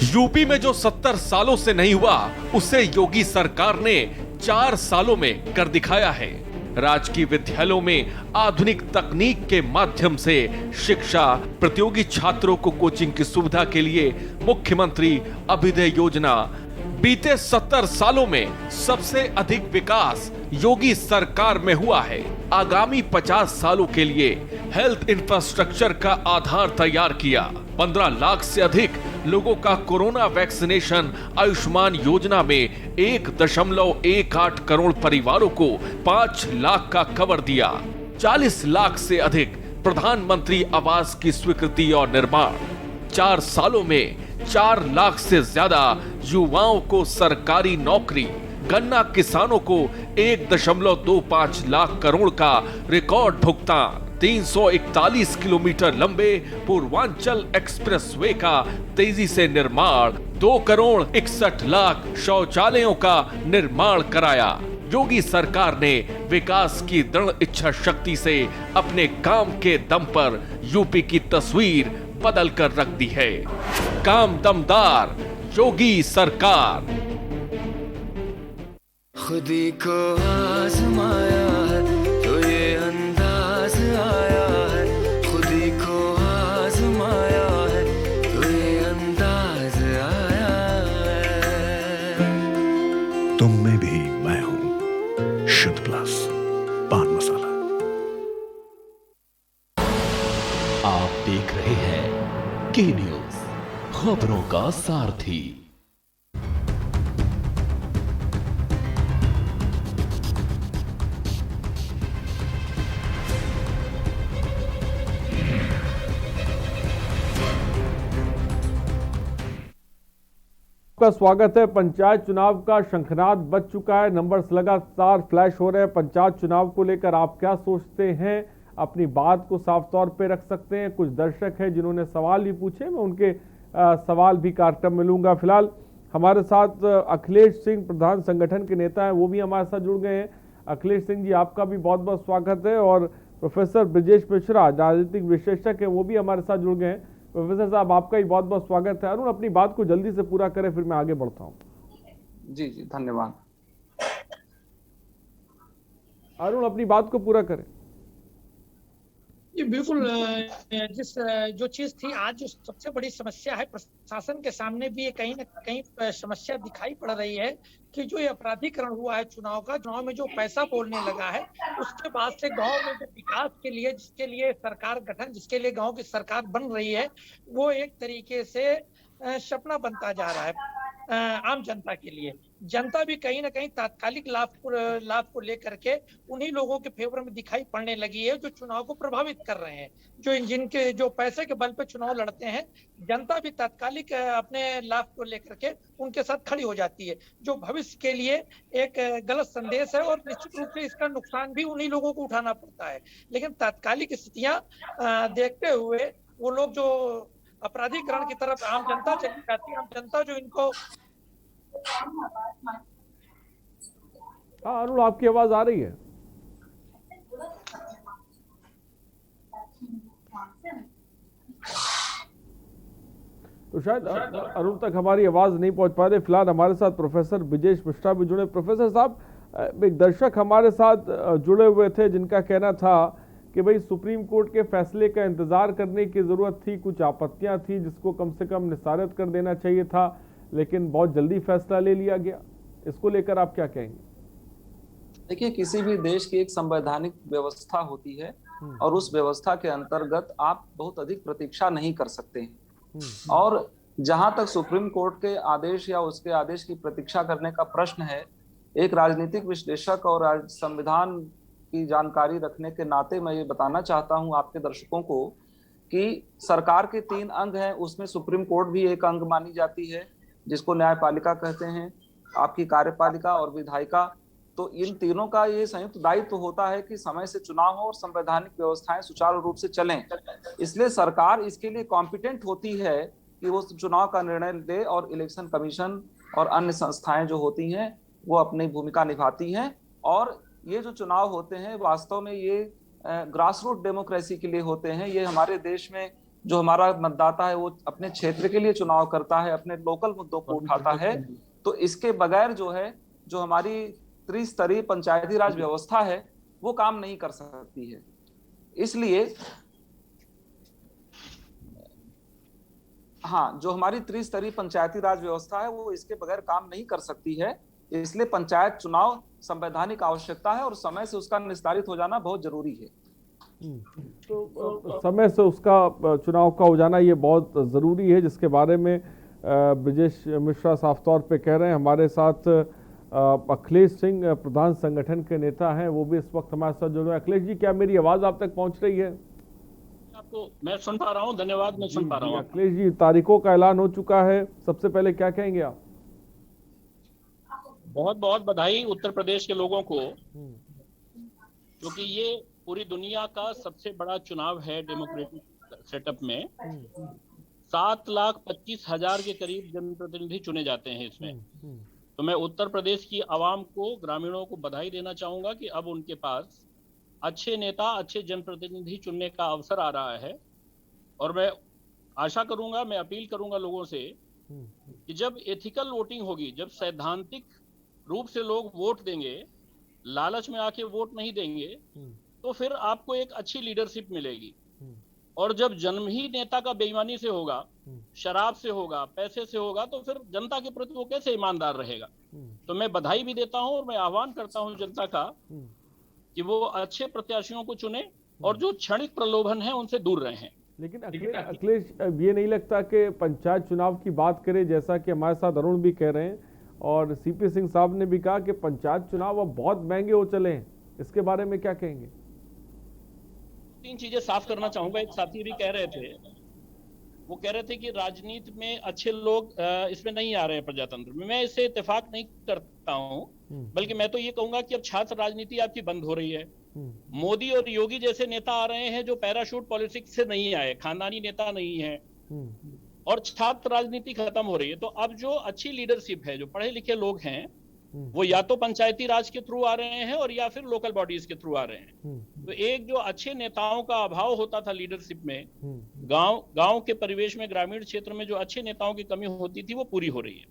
यूपी में जो 70 सालों से नहीं हुआ, उसे योगी सरकार ने 4 सालों में कर दिखाया है। राजकीय विद्यालयों में आधुनिक तकनीक के माध्यम से शिक्षा, प्रतियोगी छात्रों को कोचिंग की सुविधा के लिए मुख्यमंत्री अभ्युदय योजना। बीते 70 सालों में सबसे अधिक विकास योगी सरकार में हुआ है। आगामी 50 सालों के लिए हेल्थ इंफ्रास्ट्रक्चर का आधार तैयार किया। 15 लाख से अधिक लोगों का कोरोना वैक्सीनेशन। आयुष्मान योजना में 1.18 करोड़ परिवारों को 5 लाख का कवर दिया। 40 लाख से अधिक प्रधानमंत्री आवास की स्वीकृति और निर्माण। 4 सालों में 4 लाख से ज्यादा युवाओं को सरकारी नौकरी। गन्ना किसानों को 1.25 लाख करोड़ का रिकॉर्ड भुगतान। 341 किलोमीटर लंबे पूर्वांचल एक्सप्रेसवे का तेजी से निर्माण। 2 करोड़ 61 लाख शौचालयों का निर्माण कराया। योगी सरकार ने विकास की दृढ़ इच्छा शक्ति से अपने काम के दम पर यूपी की तस्वीर बदल कर रख दी है। काम दमदार, योगी सरकार। खुदी को आजमाया है तो ये अंदाज आया है, खुदी को आजमाया है तो ये अंदाज आया है। तुम में भी मैं हूं, शुद्ध प्लस पान मसाला। आप देख रहे हैं के न्यूज, खबरों का सारथी। आपका स्वागत है। पंचायत चुनाव का शंखनाद बज चुका है, नंबर्स लगातार फ्लैश हो रहे हैं। पंचायत चुनाव को लेकर आप क्या सोचते हैं, अपनी बात को साफ तौर पे रख सकते हैं। कुछ दर्शक हैं जिन्होंने सवाल भी पूछे, मैं उनके सवाल भी कार्यक्रम में लूंगा। फिलहाल हमारे साथ अखिलेश सिंह, प्रधान संगठन के नेता हैं, वो भी हमारे साथ जुड़ गए हैं। अखिलेश सिंह जी, आपका भी बहुत बहुत स्वागत है। और प्रोफेसर ब्रजेश मिश्रा, राजनीतिक विश्लेषक हैं, वो भी हमारे साथ जुड़ गए हैं। प्रोफेसर साहब, आपका भी बहुत बहुत स्वागत है। अरुण, अपनी बात को जल्दी से पूरा करें, फिर मैं आगे बढ़ता हूं। जी जी, धन्यवाद। अरुण, अपनी बात को पूरा करें। ये बिल्कुल जो चीज थी, आज जो सबसे बड़ी समस्या है, प्रशासन के सामने भी ये कहीं ना कहीं समस्या दिखाई पड़ रही है कि जो ये अपराधीकरण हुआ है चुनाव का, चुनाव में जो पैसा बोलने लगा है, उसके बाद से गांव में जो विकास के लिए, जिसके लिए सरकार गठन, जिसके लिए गांव की सरकार बन रही है, वो एक तरीके से सपना बनता जा रहा है आम जनता के लिए। जनता भी कहीं ना कहीं तात्कालिक लाभ को लेकर के उन्हीं लोगों के फेवर में दिखाई पड़ने लगी है जो चुनाव को प्रभावित कर रहे हैं, जिनके जो पैसे के बल पे चुनाव लड़ते हैं। जनता भी तात्कालिक अपने लाभ को लेकर के उनके साथ खड़ी हो जाती है, जो भविष्य के लिए एक गलत संदेश है, और निश्चित रूप से इसका नुकसान भी उन्हीं लोगों को उठाना पड़ता है। लेकिन तात्कालिक स्थितियां देखते हुए वो लोग जो अपराधीकरण की तरफ आम जनता चली जाती है, आम जनता जो इनको। हाँ अरुण, आपकी आवाज आ रही है? तो शायद अरुण तक हमारी आवाज नहीं पहुंच पा रही। फिलहाल हमारे साथ प्रोफेसर ब्रिजेश मिश्रा भी जुड़े। प्रोफेसर साहब, एक दर्शक हमारे साथ जुड़े हुए थे जिनका कहना था कि भाई सुप्रीम कोर्ट के फैसले का इंतजार करने की जरूरत थी, कुछ आपत्तियां थी जिसको कम से कम निस्तारित कर देना चाहिए था, लेकिन बहुत जल्दी फैसला ले लिया गया। इसको लेकर आप क्या कहेंगे? देखिए, किसी भी देश की एक संवैधानिक व्यवस्था होती है और उस व्यवस्था के अंतर्गत आप बहुत अधिक प्रतीक्षा नहीं कर सकते हैं। और जहां तक सुप्रीम कोर्ट के आदेश या उसके आदेश की प्रतीक्षा करने का प्रश्न है, एक राजनीतिक विश्लेषक और संविधान की जानकारी रखने के नाते मैं ये बताना चाहता हूं आपके दर्शकों को कि सरकार के 3 अंग हैं, उसमें सुप्रीम कोर्ट भी एक अंग मानी जाती है जिसको न्यायपालिका कहते हैं, आपकी कार्यपालिका और विधायिका। तो इन तीनों का ये संयुक्त दायित्व होता है कि समय से चुनाव हो और संवैधानिक व्यवस्थाएं सुचारू रूप से चलें। इसलिए सरकार इसके लिए कॉम्पिटेंट होती है कि वो चुनाव का निर्णय दे और इलेक्शन कमीशन और अन्य संस्थाएं जो होती हैं वो अपनी भूमिका निभाती हैं। और ये जो चुनाव होते हैं वास्तव में ये ग्रास रूट डेमोक्रेसी के लिए होते हैं। ये हमारे देश में जो हमारा मतदाता है वो अपने क्षेत्र के लिए चुनाव करता है, अपने लोकल मुद्दों को उठाता है। तो इसके बगैर जो है, जो हमारी त्रिस्तरीय पंचायती राज व्यवस्था है वो काम नहीं कर सकती है। इसलिए हाँ, जो हमारी त्रिस्तरीय पंचायती राज व्यवस्था है वो इसके बगैर काम नहीं कर सकती है। इसलिए पंचायत चुनाव संवैधानिक आवश्यकता है और समय से उसका निस्तारित हो जाना बहुत जरूरी है। तो समय से उसका चुनाव का हो जाना ये बहुत जरूरी है, जिसके बारे में ब्रिजेश मिश्रा साफ तौर पे कह रहे हैं। हमारे साथ अखिलेश सिंह प्रधान संगठन के नेता हैं, वो भी इस वक्त हमारे साथ जुड़े हैं। अखिलेश जी, क्या मेरी आवाज आप तक पहुंच रही है? आपको मैं सुन पा रहा हूं, धन्यवाद, मैं सुन पा रहा हूं। अखिलेश जी, तारीखों का ऐलान हो चुका है, सबसे पहले क्या कहेंगे आप? बहुत बहुत बधाई उत्तर प्रदेश के लोगों को, क्योंकि ये पूरी दुनिया का सबसे बड़ा चुनाव है डेमोक्रेटिक सेटअप में। 7,25,000 के करीब जनप्रतिनिधि चुने जाते हैं इसमें। तो मैं उत्तर प्रदेश की आवाम को, ग्रामीणों को बधाई देना चाहूंगा कि अब उनके पास अच्छे नेता, अच्छे जनप्रतिनिधि चुनने का अवसर आ रहा है। और मैं आशा करूंगा, मैं अपील करूंगा लोगों से कि जब एथिकल वोटिंग होगी, जब सैद्धांतिक रूप से लोग वोट देंगे, लालच में आके वोट नहीं देंगे, तो फिर आपको एक अच्छी लीडरशिप मिलेगी। और जब जन्म ही नेता का बेईमानी से होगा, शराब से होगा, पैसे से होगा, तो फिर जनता के प्रति वो कैसे ईमानदार रहेगा। तो मैं बधाई भी देता हूं और मैं आह्वान करता हूं जनता का कि वो अच्छे प्रत्याशियों को चुने और जो क्षणिक प्रलोभन है उनसे दूर रहें। लेकिन अखिलेश, ये नहीं लगता कि पंचायत चुनाव की बात करें, जैसा कि हमारे साथ अरुण भी कह रहे हैं और सीपी सिंह साहब ने भी कहा कि पंचायत चुनाव अब बहुत महंगे हो चले हैं, इसके बारे में क्या कहेंगे? 3 चीजें साफ करना चाहूंगा। एक साथी भी कह रहे थे, वो कह रहे थे कि राजनीति में अच्छे लोग इसमें नहीं आ रहे हैं प्रजातंत्र में। मैं इससे इत्तेफाक नहीं करता हूं, बल्कि मैं तो ये कहूंगा कि अब छात्र राजनीति आपकी बंद हो रही है। मोदी और योगी जैसे नेता आ रहे हैं जो पैराशूट पॉलिटिक्स से नहीं आए, खानदानी नेता नहीं है, और छात्र राजनीति खत्म हो रही है। तो अब जो अच्छी लीडरशिप है, जो पढ़े लिखे लोग हैं, वो या तो पंचायती राज के थ्रू आ रहे हैं और या फिर लोकल बॉडीज के थ्रू आ रहे हैं। तो एक जो अच्छे नेताओं का अभाव होता था लीडरशिप में, गांव के परिवेश में, ग्रामीण क्षेत्र में जो अच्छे नेताओं की कमी होती थी, वो पूरी हो रही है।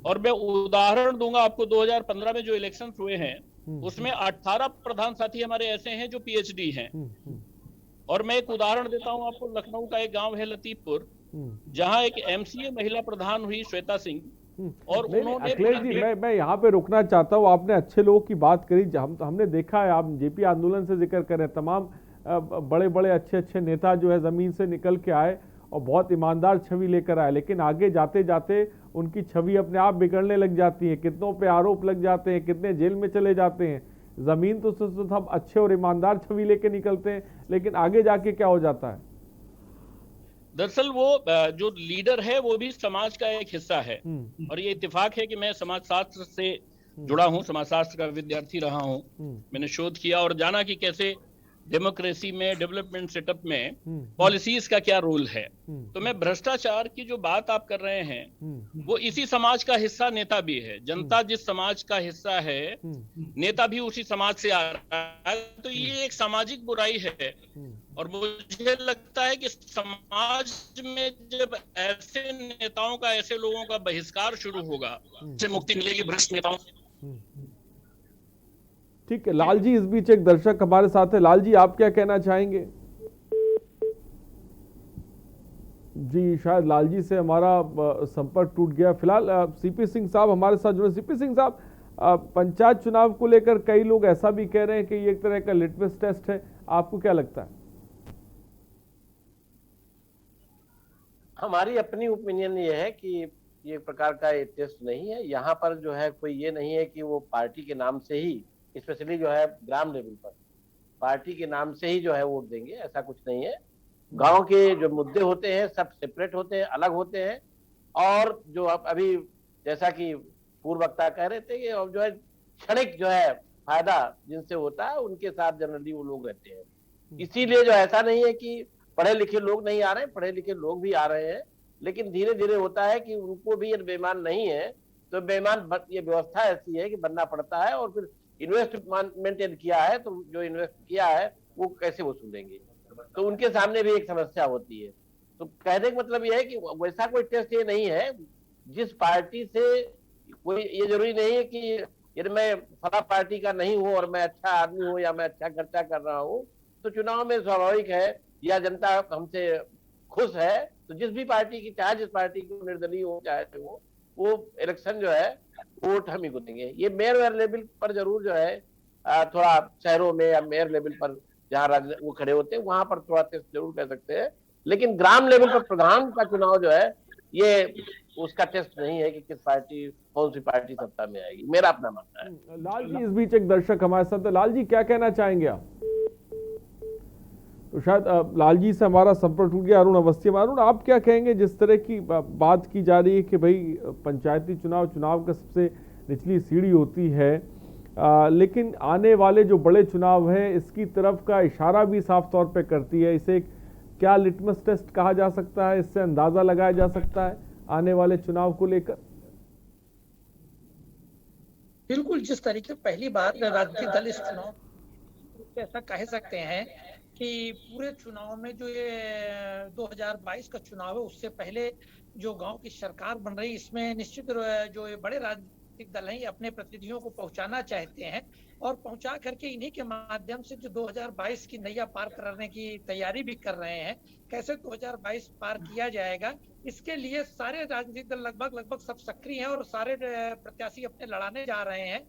और मैं उदाहरण दूंगा आपको, 2015 में जो इलेक्शन हुए हैं उसमें 18 प्रधान साथी हमारे ऐसे हैं जो PhD हैं। और मैं एक उदाहरण देता हूं आपको, लखनऊ का एक गांव है लतीफपुर, जहां एक MCA महिला प्रधान हुई, श्वेता सिंह। और उन्होंने, अखिलेश जी, मैं यहाँ पे रुकना चाहता हूँ। आपने अच्छे लोगों की बात करी, हमने देखा है, आप जेपी आंदोलन से जिक्र करें, तमाम बड़े बड़े अच्छे नेता जो है जमीन से निकल के आए और बहुत ईमानदार छवि लेकर आए, लेकिन आगे जाते जाते उनकी छवि अपने आप बिगड़ने लग जाती है, कितनों पे आरोप लग जाते हैं, कितने जेल में चले जाते हैं। जमीन तो सब अच्छे और ईमानदार छवि लेके निकलते हैं, लेकिन आगे जाके क्या हो जाता है? दरअसल वो जो लीडर है वो भी समाज का एक हिस्सा है। और ये इत्तेफाक है कि मैं समाजशास्त्र से जुड़ा हूँ, समाजशास्त्र का विद्यार्थी रहा हूँ। मैंने शोध किया और जाना कि कैसे डेमोक्रेसी में, डेवलपमेंट सेटअप में पॉलिसीज का क्या रोल है। तो मैं भ्रष्टाचार की जो बात आप कर रहे हैं वो इसी समाज का हिस्सा नेता भी है। जनता जिस समाज का हिस्सा है, नेता भी उसी समाज से आ रहा है। तो ये एक सामाजिक बुराई है और मुझे लगता है कि समाज में जब ऐसे नेताओं का, ऐसे लोगों का बहिष्कार शुरू होगा, से मुक्ति मिलेगी भ्रष्ट नेताओं। ठीक है लाल जी, इस बीच एक दर्शक हमारे साथ है। लाल जी, आप क्या कहना चाहेंगे? जी, शायद लाल जी से हमारा संपर्क टूट गया। फिलहाल सीपी सिंह साहब हमारे साथ जुड़े। सीपी सिंह साहब, पंचायत चुनाव को लेकर कई लोग ऐसा भी कह रहे हैं कि ये एक तरह का लिटमस टेस्ट है, आपको क्या लगता है? हमारी अपनी ओपिनियन ये है कि ये एक प्रकार का ये टेस्ट नहीं है। यहाँ पर जो है कोई ये नहीं है कि वो पार्टी के नाम से ही, स्पेशली जो है ग्राम लेवल पर पार्टी के नाम से ही जो है वोट देंगे, ऐसा कुछ नहीं है। गांव के जो मुद्दे होते हैं सब सेपरेट होते हैं, अलग होते हैं। और जो अभी जैसा कि पूर्व वक्ता कह रहे थे कि अब जो है क्षणिक जो है फायदा जिनसे होता है उनके साथ जनरली वो लोग रहते हैं। इसीलिए जो ऐसा नहीं है कि पढ़े लिखे लोग नहीं आ रहे हैं, पढ़े लिखे लोग भी आ रहे हैं, लेकिन धीरे धीरे होता है कि उनको भी बेईमान नहीं है तो बेईमान, ये व्यवस्था ऐसी है कि बनना पड़ता है। और फिर इन्वेस्टमेंट किया है तो जो इन्वेस्ट किया है वो कैसे वसूलेंगे, तो उनके सामने भी एक समस्या होती है। तो कहने का मतलब यह है कि वैसा कोई टेस्ट ये नहीं है। जिस पार्टी से कोई, ये जरूरी नहीं है कि यदि मैं फला पार्टी का नहीं हूं और मैं अच्छा आदमी हूं या मैं अच्छा खर्चा कर रहा हूं तो चुनाव में स्वाभाविक है या जनता हमसे खुश है तो जिस भी पार्टी की, चाहे जिस पार्टी की निर्दलीय हो चाहे वो इलेक्शन जो है वोट हम ही को देंगे। ये मेयर लेवल पर जरूर जो है थोड़ा शहरों में या मेयर लेवल पर जहाँ वो खड़े होते हैं वहां पर थोड़ा टेस्ट जरूर कर सकते हैं, लेकिन ग्राम लेवल पर प्रधान का चुनाव जो है ये उसका टेस्ट नहीं है कि किस पार्टी, कौन सी पार्टी सत्ता में आएगी, मेरा अपना मानना है। लाल जी, इस बीच एक दर्शक हमारे साथ है। लाल जी, क्या कहना चाहेंगे आप? तो शायद लाल जी से हमारा संपर्क टूट गया। अरुण अवस्थी, अरुण आप क्या कहेंगे? जिस तरह की बात की जा रही है कि भाई पंचायती चुनाव का सबसे निचली सीढ़ी होती है, लेकिन आने वाले जो बड़े चुनाव हैं इसकी तरफ का इशारा भी साफ तौर पे करती है। इसे क्या लिटमस टेस्ट कहा जा सकता है? इससे अंदाजा लगाया जा सकता है आने वाले चुनाव को लेकर? बिल्कुल, जिस तरीके पहली बार राजनीतिक दल इस चुनाव ऐसा कह सकते हैं कि पूरे चुनाव में जो ये 2022 का चुनाव है उससे पहले जो गांव की सरकार बन रही, इसमें निश्चित जो ये बड़े राजनीतिक दल हैं अपने प्रतिनिधियों को पहुंचाना चाहते हैं और पहुंचा करके इन्हीं के माध्यम से जो 2022 की नैया पार करने की तैयारी भी कर रहे हैं। कैसे 2022 पार किया जाएगा, इसके लिए सारे राजनीतिक दल लगभग सब सक्रिय हैं और सारे प्रत्याशी अपने लड़ाने जा रहे हैं।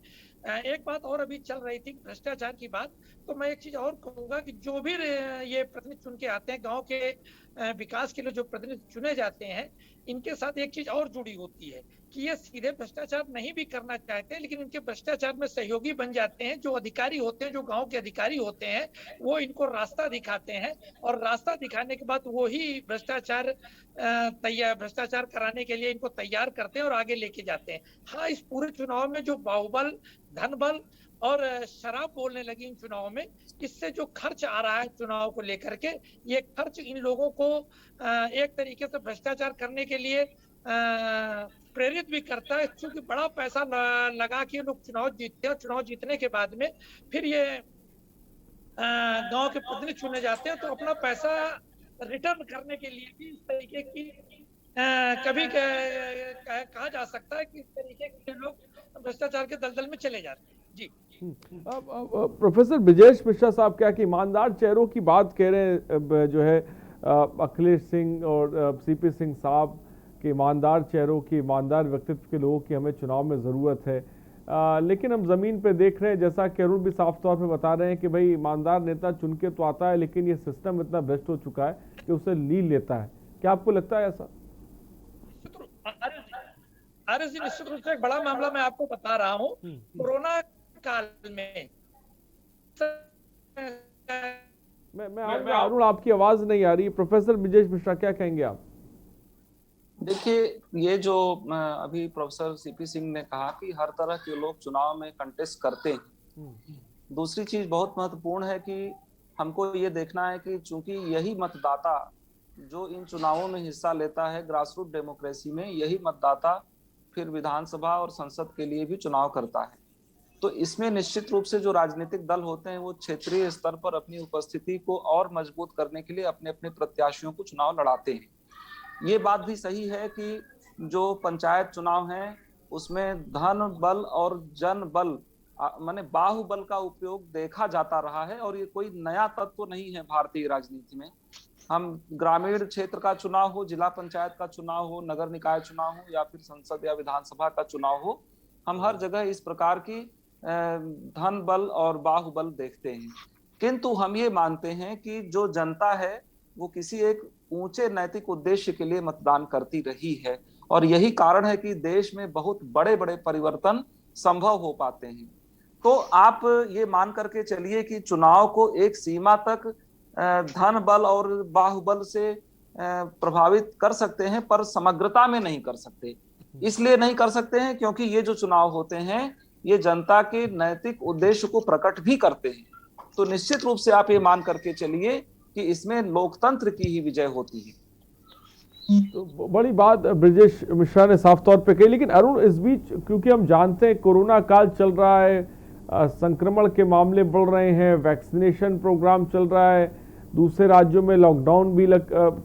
एक बात और अभी चल रही थी भ्रष्टाचार की बात, तो मैं एक चीज और कहूंगा कि जो भी ये प्रतिनिधि चुन के आते हैं, गांव के विकास के लिए जो प्रतिनिधि चुने जाते हैं, इनके साथ एक चीज और जुड़ी होती है कि ये सीधे भ्रष्टाचार नहीं भी करना चाहते हैं, लेकिन इनके भ्रष्टाचार में सहयोगी बन जाते हैं। जो अधिकारी होते हैं, जो गांव के अधिकारी होते हैं, वो इनको रास्ता दिखाते हैं और रास्ता दिखाने के बाद वो ही भ्रष्टाचार कराने के लिए इनको तैयार करते हैं और आगे लेके जाते हैं। हाँ, इस पूरे चुनाव में जो बाहुबल, धनबल और शराब बोलने लगी इन चुनाव में, इससे जो खर्च आ रहा है चुनाव को लेकर के, ये खर्च इन लोगों को एक तरीके से भ्रष्टाचार करने के लिए प्रेरित भी करता है, क्योंकि बड़ा पैसा लगा के लोग चुनाव जीतते हैं। चुनाव जीतने के बाद में फिर ये गांव के प्रतिनिधि चुने जाते हैं, तो अपना पैसा रिटर्न करने के लिए भी इस तरीके की कभी कहा जा सकता है कि इस तरीके के लोग भ्रष्टाचार के दलदल में चले जाते हैं। जी, प्रोफेसर ब्रिजेश मिश्रा साहब, क्या कि ईमानदार चेहरों की बात कह रहे हैं जो है अखिलेश सिंह और सीपी सिंह साहब के, ईमानदार चेहरों की, ईमानदार व्यक्तित्व के लोगों की हमें चुनाव में ज़रूरत है, लेकिन हम ज़मीन पे देख रहे हैं, जैसा कि अरुण भी साफ तौर पे बता रहे हैं कि भाई ईमानदार नेता चुन के तो आता है, लेकिन ये सिस्टम इतना भ्रष्ट हो चुका है कि उसे लील लेता है। क्या आपको लगता है ऐसा? अरे जी, निश्चित रूप से एक बड़ा मामला मैं आपको बता रहा हूँ। कोरोना काल में मैं अरुण, आपकी आवाज नहीं आ रही। प्रोफेसर ब्रिजेश मिश्रा, क्या कहेंगे आप? देखिए, ये जो अभी प्रोफेसर सीपी सिंह ने कहा कि हर तरह के लोग चुनाव में कंटेस्ट करते हैं। दूसरी चीज बहुत महत्वपूर्ण है कि हमको ये देखना है कि चूंकि यही मतदाता जो इन चुनावों में हिस्सा लेता है, ग्रास रूट डेमोक्रेसी में यही मतदाता फिर विधानसभा और संसद के लिए भी चुनाव करता है। तो इसमें निश्चित रूप से जो राजनीतिक दल होते हैं वो क्षेत्रीय स्तर पर अपनी उपस्थिति को और मजबूत करने के लिए अपने अपने प्रत्याशियों को चुनाव लड़ाते हैं। ये बात भी सही है कि जो पंचायत चुनाव है उसमें धन बल और जन बल माने बाहुबल का उपयोग देखा जाता रहा है, और ये कोई नया तत्व तो नहीं है भारतीय राजनीति में। हम ग्रामीण क्षेत्र का चुनाव हो, जिला पंचायत का चुनाव हो, नगर निकाय चुनाव हो या फिर संसद या विधानसभा का चुनाव हो, हम हर जगह इस प्रकार की धन बल और बाहुबल देखते हैं। किंतु हम ये मानते हैं कि जो जनता है वो किसी एक ऊंचे नैतिक उद्देश्य के लिए मतदान करती रही है, और यही कारण है कि देश में बहुत बड़े बड़े परिवर्तन संभव हो पाते हैं। तो आप ये मान करके चलिए कि चुनाव को एक सीमा तक धन बल और बाहुबल से प्रभावित कर सकते हैं, पर समग्रता में नहीं कर सकते। इसलिए नहीं कर सकते हैं क्योंकि ये जो चुनाव होते हैं ये जनता के नैतिक उद्देश्य को प्रकट भी करते हैं। तो निश्चित रूप से आप ये मान करके चलिए कि इसमें लोकतंत्र की ही विजय होती है। तो बड़ी बात ब्रजेश मिश्रा ने साफ तौर पे कही। लेकिन अरुण, इस बीच क्योंकि हम जानते हैं कोरोना काल चल रहा है, संक्रमण के मामले बढ़ रहे हैं, वैक्सीनेशन प्रोग्राम चल रहा है, दूसरे राज्यों में लॉकडाउन भी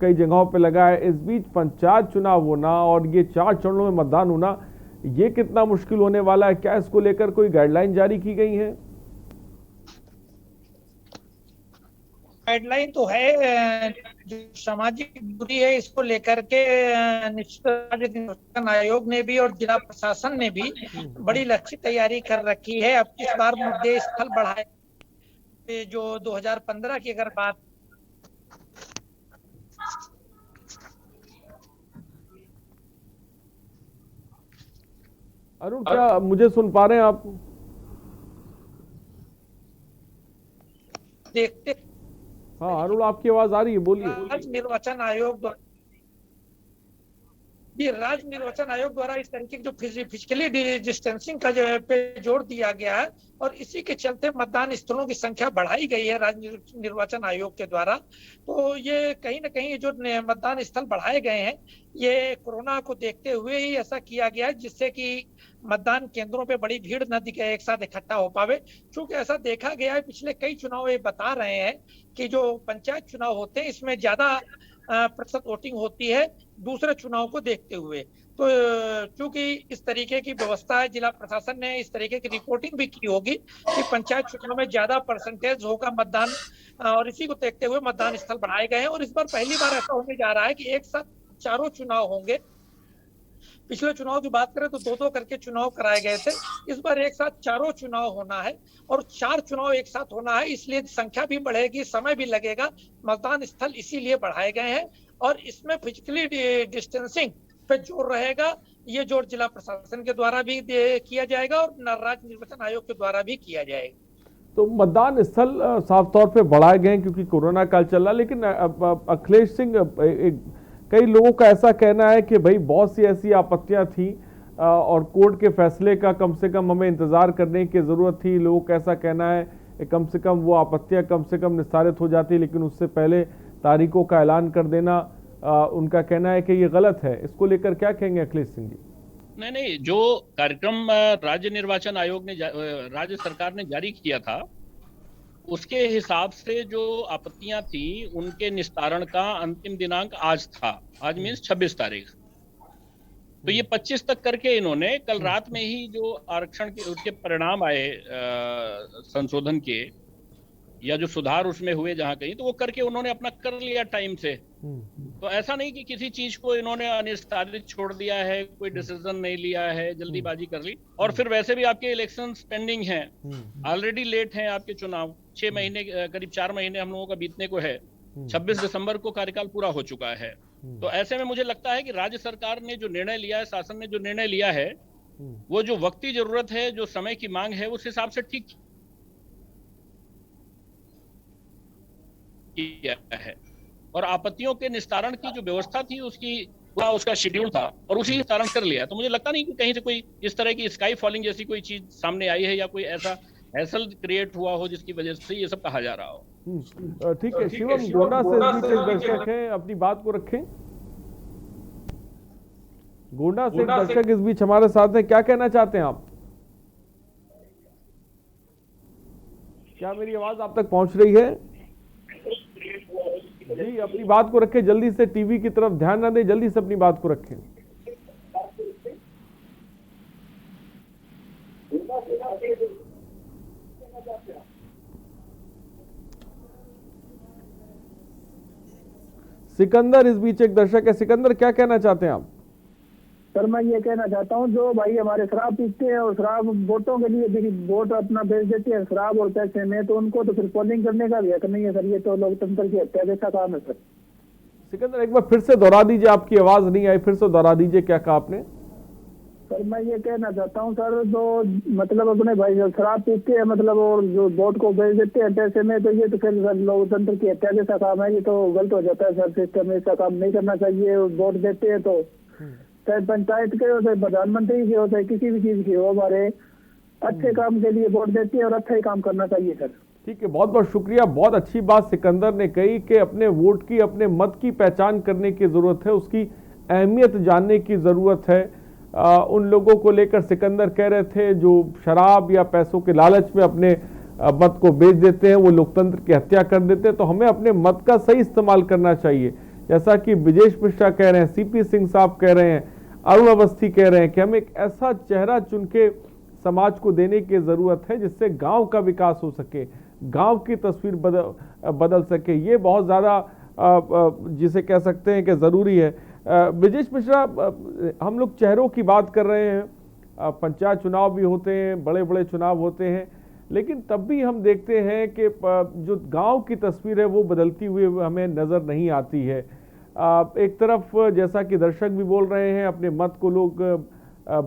कई जगहों पे लगा है, इस बीच पंचायत चुनाव होना और ये 4 चरणों में मतदान होना, ये कितना मुश्किल होने वाला है? क्या इसको लेकर कोई गाइडलाइन जारी की गई है? गाइडलाइन तो है, जो सामाजिक दूरी है इसको लेकर के निश्चित निर्वाचन आयोग ने भी और जिला प्रशासन ने भी बड़ी लक्षित तैयारी कर रखी है। अब इस बार मतदेय स्थल बढ़ाए जो 2015 की अगर बात, अरुण क्या मुझे सुन पा रहे हैं आप? देखते हाँ अरुण, आपकी आवाज आ रही है, बोलिए। राज्य निर्वाचन आयोग द्वारा इस तरीके की जो फिजिकली डिस्टेंसिंग का जो पे जोर दिया गया है और इसी के चलते मतदान स्थलों की संख्या बढ़ाई गई है राज्य निर्वाचन आयोग के द्वारा। तो ये कहीं ना कहीं जो मतदान स्थल बढ़ाए गए हैं ये कोरोना को देखते हुए ही ऐसा किया गया है, जिससे कि मतदान केंद्रों पे बड़ी भीड़ न दिखे, एक साथ इकट्ठा हो पावे। चूंकि ऐसा देखा गया है, पिछले कई चुनाव ये बता रहे हैं कि जो पंचायत चुनाव होते हैं इसमें ज्यादा प्रतिशत वोटिंग होती है दूसरे चुनाव को देखते हुए। तो चूंकि इस तरीके की व्यवस्था है, जिला प्रशासन ने इस तरीके की रिपोर्टिंग भी की होगी कि पंचायत चुनाव में ज्यादा परसेंटेज होगा मतदान, और इसी को देखते हुए मतदान स्थल बढ़ाए गए हैं। और इस बार पहली बार ऐसा होने जा रहा है कि एक साथ 4 चुनाव होंगे। पिछले चुनाव की बात करें तो 2-2 करके चुनाव कराए गए थे, इस बार एक साथ 4 चुनाव होना है और 4 चुनाव एक साथ होना है, इसलिए संख्या भी बढ़ेगी, समय भी लगेगा। मतदान स्थल इसीलिए बढ़ाए गए हैं और इसमें फिजिकली डिस्टेंसिंग पे जोर रहेगा। ये जोर जिला प्रशासन के द्वारा भी किया जाएगा और राज्य निर्वाचन आयोग के द्वारा भी किया जाएगा। तो मतदान स्थल साफ तौर पे बढ़ाए गए हैं क्योंकि कोरोना काल चल रहा है। लेकिन अखिलेश सिंह, कई लोगों का ऐसा कहना है कि भाई बहुत सी ऐसी आपत्तियां थी और कोर्ट के फैसले का कम से कम हमें इंतजार करने की जरूरत थी। लोगों का ऐसा कहना है कम से कम वो आपत्तियां कम से कम निस्तारित हो जाती, लेकिन उससे पहले तारीखों का ऐलान कर देना उनका कहना है कि ये गलत है। इसको लेकर क्या कहेंगे अखिलेश सिंह जी? नहीं, जो कार्यक्रम राज्य निर्वाचन आयोग ने राज्य सरकार ने जारी किया था उसके हिसाब से जो आपत्तियां थी उनके निस्तारण का अंतिम दिनांक आज था। आज मीन्स 26 तारीख। तो ये 25 तक करके इन्होंने कल रात में ही जो आरक्षण के उसके परिणाम आए संशोधन के या जो सुधार उसमें हुए जहां कहीं, तो वो करके उन्होंने अपना कर लिया टाइम से। तो ऐसा नहीं कि किसी चीज को इन्होंने अनिर्धारित छोड़ दिया है, कोई डिसीजन नहीं लिया है, जल्दीबाजी कर ली। और फिर वैसे भी आपके इलेक्शन पेंडिंग हैं, ऑलरेडी लेट हैं आपके चुनाव, 6 महीने करीब 4 महीने हम लोगों का बीतने को है। 26 दिसंबर को कार्यकाल पूरा हो चुका है। तो ऐसे में मुझे लगता है कि राज्य सरकार ने जो निर्णय लिया है, शासन ने जो निर्णय लिया है, वो जो वक्ती जरूरत है, जो समय की मांग है, उस हिसाब से ठीक किया है। और आपत्तियों के निस्तारण की जो व्यवस्था थी उसकी पूरा उसका शेड्यूल था और उसी निस्तारण कर लिया। तो मुझे लगता नहीं कि कहीं से कोई इस तरह की स्काई फॉलिंग जैसी कोई चीज सामने आई है या कोई ऐसा हैसल क्रिएट हुआ हो जिसकी वजह से ये सब कहा जा रहा हो। ठीक है शिवम, गोंडा से इस बीच एक दर्शक हैं, अपनी बात को रखें। गोंडा से एक दर्शक इस बीच हमारे साथ हैं, क्या कहना चाहते हैं आप? क्या मेरी आवाज आप तक पहुंच रही है? जी, अपनी बात को रखें, जल्दी से टीवी की तरफ ध्यान ना दें, जल्दी से अपनी बात को रखें। सिकंदर इस बीच एक दर्शक है। सिकंदर, क्या कहना चाहते हैं आप? सर मैं ये कहना चाहता हूँ, जो भाई हमारे शराब पीते हैं और शराब वोटों के लिए वोट अपना बेच देते हैं शराब और पैसे में, तो उनको तो फिर पोलिंग करने का भी हक नहीं है सर। ये तो लोकतंत्र की हत्या जैसा काम है सर। सिकंदर, एक बार फिर से दोहरा दीजिए, आपकी आवाज नहीं आई, फिर से दोहरा दीजिए, क्या कहा आपने? सर मैं ये कहना चाहता हूँ सर, जो मतलब अपने भाई जो शराब पीते हैं मतलब और जो वोट को बेच देते हैं पैसे में, तो ये तो फिर लोकतंत्र की हत्या जैसा काम है। ये तो गलत हो जाता है सर, सिस्टम में ऐसा काम नहीं करना चाहिए। वोट देते हैं तो चाहे पंचायत के हो, चाहे प्रधानमंत्री के हो, चाहे किसी भी चीज की हो, हमारे अच्छे काम के लिए वोट देते हैं और अच्छा ही काम करना चाहिए सर। ठीक है, बहुत बहुत शुक्रिया। बहुत अच्छी बात सिकंदर ने कही कि अपने वोट की, अपने मत की पहचान करने की जरूरत है, उसकी अहमियत जानने की जरूरत है। उन लोगों को लेकर सिकंदर कह रहे थे जो शराब या पैसों के लालच में अपने मत को बेच देते हैं, वो लोकतंत्र की हत्या कर देते हैं। तो हमें अपने मत का सही इस्तेमाल करना चाहिए, जैसा कि ब्रिजेश मिश्रा कह रहे हैं, सीपी सिंह साहब कह रहे हैं, अरुण अवस्थी कह रहे हैं कि हमें एक ऐसा चेहरा चुन के समाज को देने की जरूरत है जिससे गांव का विकास हो सके, गांव की तस्वीर बदल सके। ये बहुत ज़्यादा जिसे कह सकते हैं कि ज़रूरी है। ब्रिजेश मिश्रा, हम लोग चेहरों की बात कर रहे हैं, पंचायत चुनाव भी होते हैं, बड़े बड़े चुनाव होते हैं, लेकिन तब भी हम देखते हैं कि जो गांव की तस्वीर है वो बदलती हुई हमें नज़र नहीं आती है। एक तरफ जैसा कि दर्शक भी बोल रहे हैं, अपने मत को लोग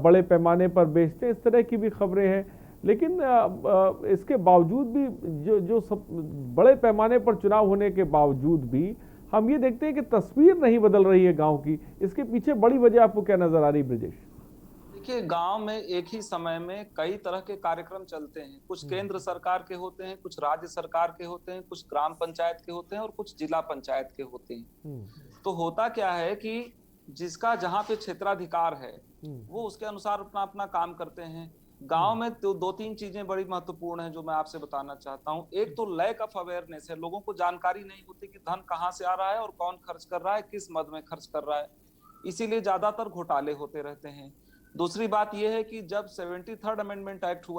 बड़े पैमाने पर बेचते हैं, इस तरह की भी खबरें हैं, लेकिन इसके बावजूद भी जो सब बड़े पैमाने पर चुनाव होने के बावजूद भी हम ये देखते हैं कि तस्वीर नहीं बदल रही है गांव की। इसके पीछे बड़ी वजह आपको क्या नजर आ रही है ब्रिजेश? देखिए, गांव में एक ही समय में कई तरह के कार्यक्रम चलते हैं। कुछ केंद्र सरकार के होते हैं, कुछ राज्य सरकार के होते हैं, कुछ ग्राम पंचायत के होते हैं और कुछ जिला पंचायत के होते हैं। तो होता क्या है कि जिसका जहां पे क्षेत्राधिकार है वो उसके अनुसार अपना अपना काम करते हैं। गांव में तो दो तीन चीजें बड़ी महत्वपूर्ण हैं जो मैं आपसे बताना चाहता हूं। एक तो लैक ऑफ अवेयरनेस है, लोगों को जानकारी नहीं होती कि धन कहां से आ रहा है और कौन खर्च कर रहा है, किस मद में खर्च कर रहा है, इसीलिए ज्यादातर घोटाले होते रहते हैं। दूसरी बात यह है कि जब 73rd अमेंडमेंट एक्ट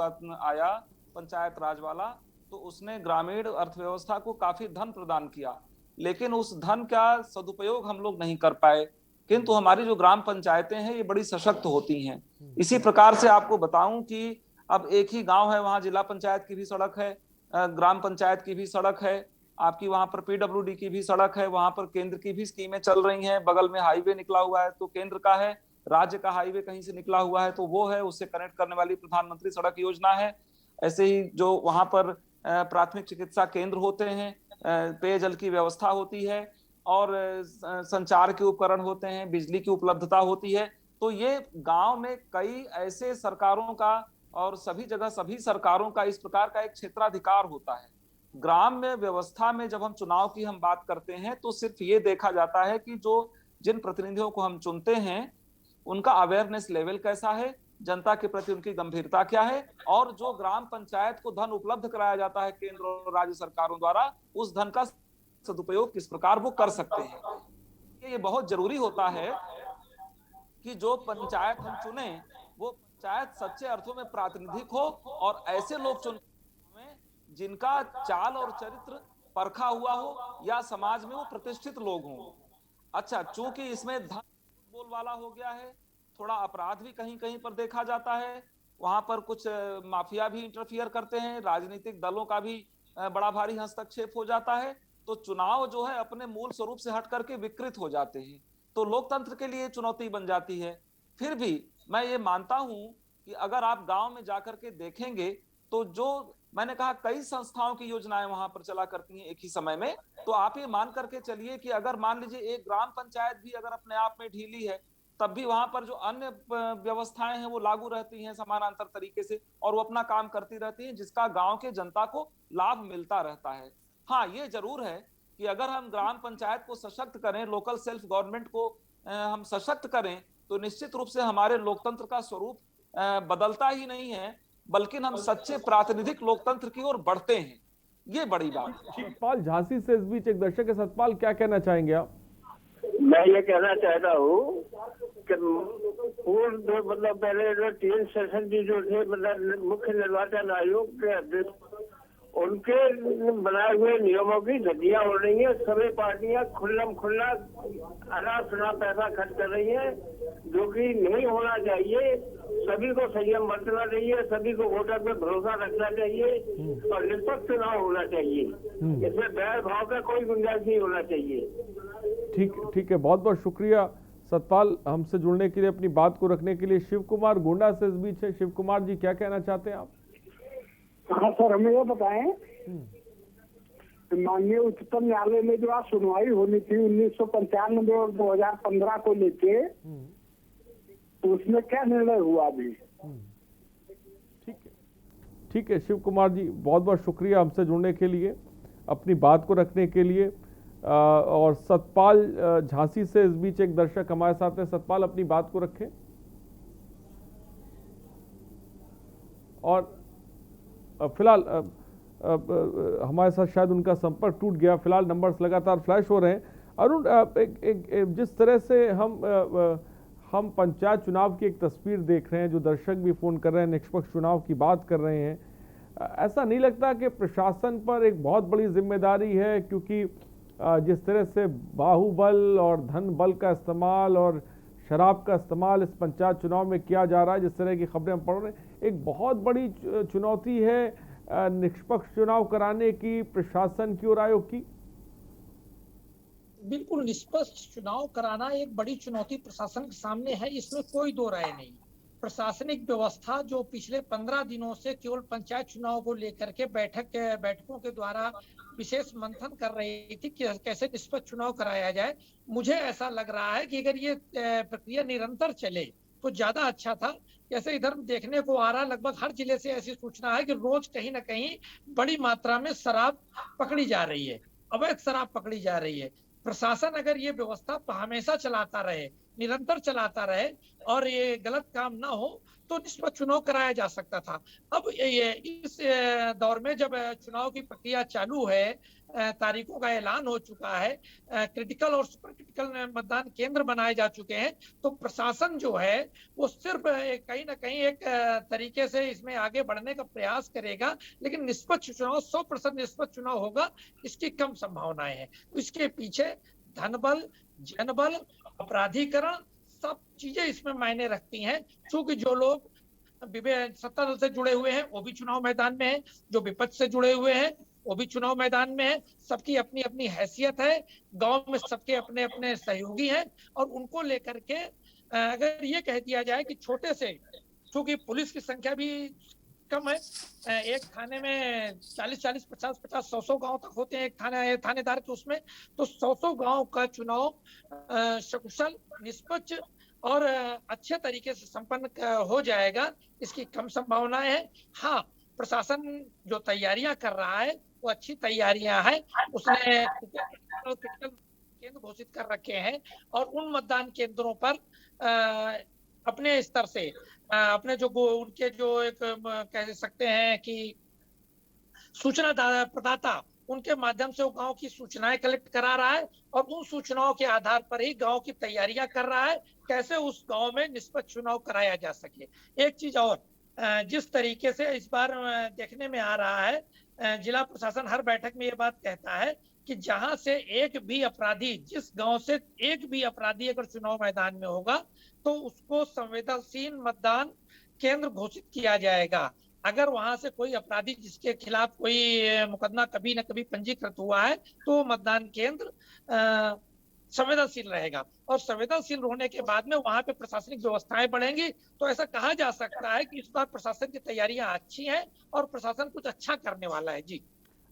आया पंचायत राज वाला, तो उसने ग्रामीण अर्थव्यवस्था को काफी धन प्रदान किया, लेकिन उस धन का सदुपयोग हम लोग नहीं कर पाए। किंतु हमारी जो ग्राम पंचायतें हैं ये बड़ी सशक्त होती हैं। इसी प्रकार से आपको बताऊं कि अब एक ही गांव है, वहां जिला पंचायत की भी सड़क है, ग्राम पंचायत की भी सड़क है, आपकी वहां पर पीडब्ल्यूडी की भी सड़क है, वहां पर केंद्र की भी स्कीमें चल रही हैं। बगल में हाईवे निकला हुआ है तो केंद्र का है, राज्य का हाईवे कहीं से निकला हुआ है तो वो है, उससे कनेक्ट करने वाली प्रधानमंत्री सड़क योजना है। ऐसे ही जो वहां पर प्राथमिक चिकित्सा केंद्र होते हैं, पेयजल की व्यवस्था होती है और संचार के उपकरण होते हैं, बिजली की उपलब्धता होती है। तो ये गांव में कई ऐसे सरकारों का और सभी जगह सभी सरकारों का इस प्रकार का एक क्षेत्राधिकार होता है। ग्राम में व्यवस्था में जब हम चुनाव की हम बात करते हैं तो सिर्फ ये देखा जाता है कि जो जिन प्रतिनिधियों को हम चुनते हैं उनका अवेयरनेस लेवल कैसा है, जनता के प्रति उनकी गंभीरता क्या है, और जो ग्राम पंचायत को धन उपलब्ध कराया जाता है केंद्र और राज्य सरकारों द्वारा, उस धन का सदुपयोग किस प्रकार वो कर सकते हैं। ये बहुत जरूरी होता है कि जो पंचायत हम चुने वो पंचायत सच्चे अर्थों में प्रातिनिधिक हो और ऐसे लोग चुने जिनका चाल और चरित्र परखा हुआ हो या समाज में वो प्रतिष्ठित लोग हों। अच्छा, चूंकि इसमें धन बोलबाला हो गया है, थोड़ा अपराध भी कहीं कहीं पर देखा जाता है, वहां पर कुछ माफिया भी इंटरफियर करते हैं, राजनीतिक दलों का भी बड़ा भारी हस्तक्षेप हो जाता है, तो चुनाव जो है अपने मूल स्वरूप से हट करके विकृत हो जाते हैं, तो लोकतंत्र के लिए चुनौती बन जाती है। फिर भी मैं ये मानता हूं कि अगर आप गांव में जाकर के देखेंगे तो जो मैंने कहा कई संस्थाओं की योजनाएं वहां पर चला करती हैं एक ही समय में, तो आप ये मान करके चलिए कि अगर मान लीजिए एक ग्राम पंचायत भी अगर अपने आप में ढीली है, तब भी वहां पर जो अन्य व्यवस्थाएं हैं वो लागू रहती हैं समानांतर तरीके से और वो अपना काम करती रहती हैं, जिसका गांव के जनता को लाभ मिलता रहता है। हाँ, ये जरूर है कि अगर हम ग्राम पंचायत को सशक्त करें, लोकल सेल्फ गवर्नमेंट को हम सशक्त करें, तो निश्चित रूप से हमारे लोकतंत्र का स्वरूप बदलता ही नहीं है, बल्कि हम सच्चे प्रातिनिधिक लोकतंत्र की ओर बढ़ते हैं। ये बड़ी बात है। सतपाल झांसी से इस बीच एक दर्शक है। सतपाल, क्या कहना चाहेंगे आप? मैं ये कहना चाहता हूँ कि पूर्व मतलब पहले जो 3 सेशन जी जो थे, मतलब मुख्य निर्वाचन आयोग के अध्यक्ष, उनके बनाए हुए नियमों की धज्जियां हो रही है। सभी पार्टियां खुल्ला अनाप शनाप पैसा खर्च कर रही है, जो कि नहीं होना चाहिए। सभी को संयम बरतना चाहिए, सभी को वोटर पे भरोसा रखना चाहिए और निष्पक्ष चुनाव होना चाहिए। इसमें बैर भाव का कोई गुंजाइश नहीं होना चाहिए। ठीक है, बहुत बहुत शुक्रिया सतपाल, हमसे जुड़ने के लिए, अपनी बात को रखने के लिए। शिव कुमार गोंडा से इस बीच है। शिव कुमार जी, क्या कहना चाहते हैं आप? हाँ सर, हमें ये बताएं, माननीय उच्चतम न्यायालय में जो आज सुनवाई होनी थी 1995 और 2015 को लेके, तो उसमें क्या निर्णय हुआ अभी? ठीक है शिव कुमार जी, बहुत बहुत शुक्रिया हमसे जुड़ने के लिए, अपनी बात को रखने के लिए। और सतपाल झांसी से इस बीच एक दर्शक हमारे साथ हैं। सतपाल, अपनी बात को रखें। और फिलहाल हमारे साथ शायद उनका संपर्क टूट गया। फिलहाल नंबर्स लगातार फ्लैश हो रहे हैं। अरुण, जिस तरह से हम पंचायत चुनाव की एक तस्वीर देख रहे हैं, जो दर्शक भी फोन कर रहे हैं, निष्पक्ष चुनाव की बात कर रहे हैं, ऐसा नहीं लगता कि प्रशासन पर एक बहुत बड़ी जिम्मेदारी है? क्योंकि जिस तरह से बाहुबल और धन बल का इस्तेमाल और शराब का इस्तेमाल इस पंचायत चुनाव में किया जा रहा है, जिस तरह की खबरें हम पढ़ रहे हैं, एक बहुत बड़ी चुनौती है निष्पक्ष चुनाव कराने की प्रशासन की और आयोग की। बिल्कुल, निष्पक्ष चुनाव कराना एक बड़ी चुनौती प्रशासन के सामने है, इसमें कोई दो राय नहीं। प्रशासनिक व्यवस्था जो पिछले 15 दिनों से केवल पंचायत चुनाव को लेकर के बैठकों के द्वारा विशेष मंथन कर रही थी कि कैसे निष्पक्ष चुनाव कराया जाए, मुझे ऐसा लग रहा है कि अगर ये प्रक्रिया निरंतर चले तो ज्यादा अच्छा था। जैसे इधर देखने को आ रहा, लगभग हर जिले से ऐसी सूचना है कि रोज कहीं ना कहीं बड़ी मात्रा में शराब पकड़ी जा रही है, अवैध शराब पकड़ी जा रही है। प्रशासन अगर ये व्यवस्था हमेशा चलाता रहे, निरंतर चलाता रहे और ये गलत काम ना हो, तो निष्पक्ष चुनाव कराया जा सकता था। अब ये इस दौर में जब चुनाव की प्रक्रिया चालू है, तारीखों का ऐलान हो चुका है, क्रिटिकल और सुपर क्रिटिकल मतदान केंद्र बनाए जा चुके हैं, तो प्रशासन जो है वो सिर्फ कहीं ना कहीं एक तरीके से इसमें आगे बढ़ने का प्रयास करेगा, लेकिन निष्पक्ष चुनाव 100% निष्पक्ष चुनाव होगा, इसकी कम संभावनाएं हैं। इसके पीछे धनबल, जनबल, अपराधीकरण, सब चीजें इसमें मायने रखती हैं। क्योंकि जो लोग सत्ता दल से जुड़े हुए हैं वो भी चुनाव मैदान में है, जो विपक्ष से जुड़े हुए हैं वो भी चुनाव मैदान में है। सबकी अपनी अपनी हैसियत है, गांव में सबके अपने अपने सहयोगी हैं, और उनको लेकर के अगर ये कह दिया जाए कि छोटे से, क्योंकि पुलिस की संख्या भी कम है, एक थाने में 40-40, 50-50, 100 गांव तक होते हैं एक थानेदार के उसमें, तो 100 गांव का चुनाव सकुशल, निष्पक्ष और अच्छे तरीके से संपन्न हो जाएगा, इसकी कम संभावनाएं हैं। हाँ, प्रशासन जो तैयारियां कर रहा है वो अच्छी तैयारियां हैं। उसने केंद्र घोषित कर रखे हैं और उन मतदान केंद्रों पर अपने स्तर से अपने जो उनके जो एक कह सकते हैं कि सूचना प्रदाता, उनके माध्यम से वो गांव की सूचनाएं कलेक्ट करा रहा है और उन सूचनाओं के आधार पर ही गांव की तैयारियां कर रहा है, कैसे उस गांव में निष्पक्ष चुनाव कराया जा सके। एक चीज और, जिस तरीके से इस बार देखने में आ रहा है, जिला प्रशासन हर बैठक में ये बात कहता है कि जहां से एक भी अपराधी, जिस गांव से एक भी अपराधी अगर चुनाव मैदान में होगा तो उसको संवेदनशील मतदान केंद्र घोषित किया जाएगा। अगर वहां से कोई अपराधी जिसके खिलाफ कोई मुकदमा कभी न कभी पंजीकृत हुआ है तो मतदान केंद्र संवेदनशील रहेगा, और संवेदनशील होने के बाद में वहां पे प्रशासनिक व्यवस्थाएं बढ़ेंगी। तो ऐसा कहा जा सकता है कि इस बार प्रशासन की तैयारियां अच्छी हैं और प्रशासन कुछ अच्छा करने वाला है। जी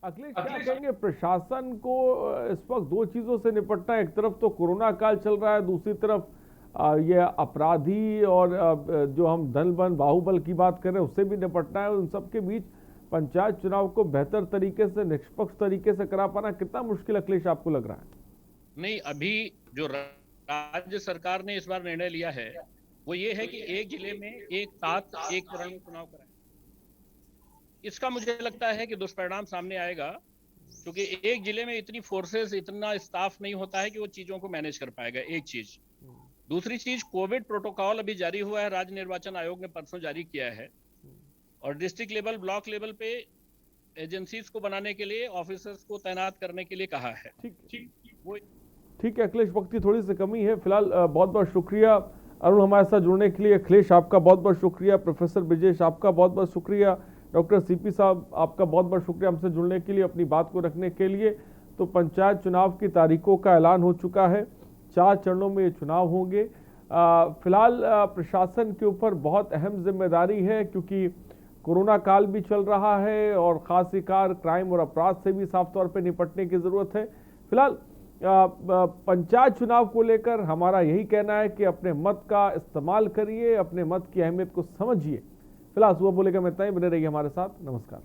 अखिलेश, क्या कहेंगे? प्रशासन को इस वक्त दो चीजों से निपटना है, एक तरफ तो कोरोना काल चल रहा है, दूसरी तरफ ये अपराधी और जो हम धन बल बाहुबल की बात कर रहे हैं उससे भी निपटना है। उन सबके बीच पंचायत चुनाव को बेहतर तरीके से, निष्पक्ष तरीके से करा पाना कितना मुश्किल अखिलेश आपको लग रहा है? नहीं, अभी जो राज्य सरकार ने इस बार निर्णय लिया है वो ये है कि एक जिले में एक साथ एक चरण में चुनाव कराएं। इसका मुझे लगता है कि दुष्परिणाम सामने आएगा, क्योंकि एक जिले में इतनी फोर्सेस, इतना स्टाफ नहीं होता है कि वो चीजों को मैनेज कर पाएगा। एक चीज। दूसरी चीज, कोविड प्रोटोकॉल अभी जारी हुआ है, राज्य निर्वाचन आयोग ने परसों जारी किया है, और डिस्ट्रिक्ट लेवल, ब्लॉक लेवल पे एजेंसीज को बनाने के लिए, ऑफिसर्स को तैनात करने के लिए कहा है। ठीक है अखिलेश, वक्त की थोड़ी सी कमी है फिलहाल। बहुत बहुत शुक्रिया अरुण हमारे साथ जुड़ने के लिए। अखिलेश आपका बहुत बहुत शुक्रिया, प्रोफेसर ब्रिजेश आपका बहुत बहुत शुक्रिया, डॉक्टर सीपी साहब आपका बहुत बहुत शुक्रिया हमसे जुड़ने के लिए, अपनी बात को रखने के लिए। तो पंचायत चुनाव की तारीखों का ऐलान हो चुका है, 4 चरणों में ये चुनाव होंगे। फिलहाल प्रशासन के ऊपर बहुत अहम जिम्मेदारी है, क्योंकि कोरोना काल भी चल रहा है और खासकर क्राइम और अपराध से भी साफ तौर पर निपटने की जरूरत है। फिलहाल पंचायत चुनाव को लेकर हमारा यही कहना है कि अपने मत का इस्तेमाल करिए, अपने मत की अहमियत को समझिए। फिलहाल सुबह बोलेगा मैं इतना ही, बने रहिए हमारे साथ। नमस्कार।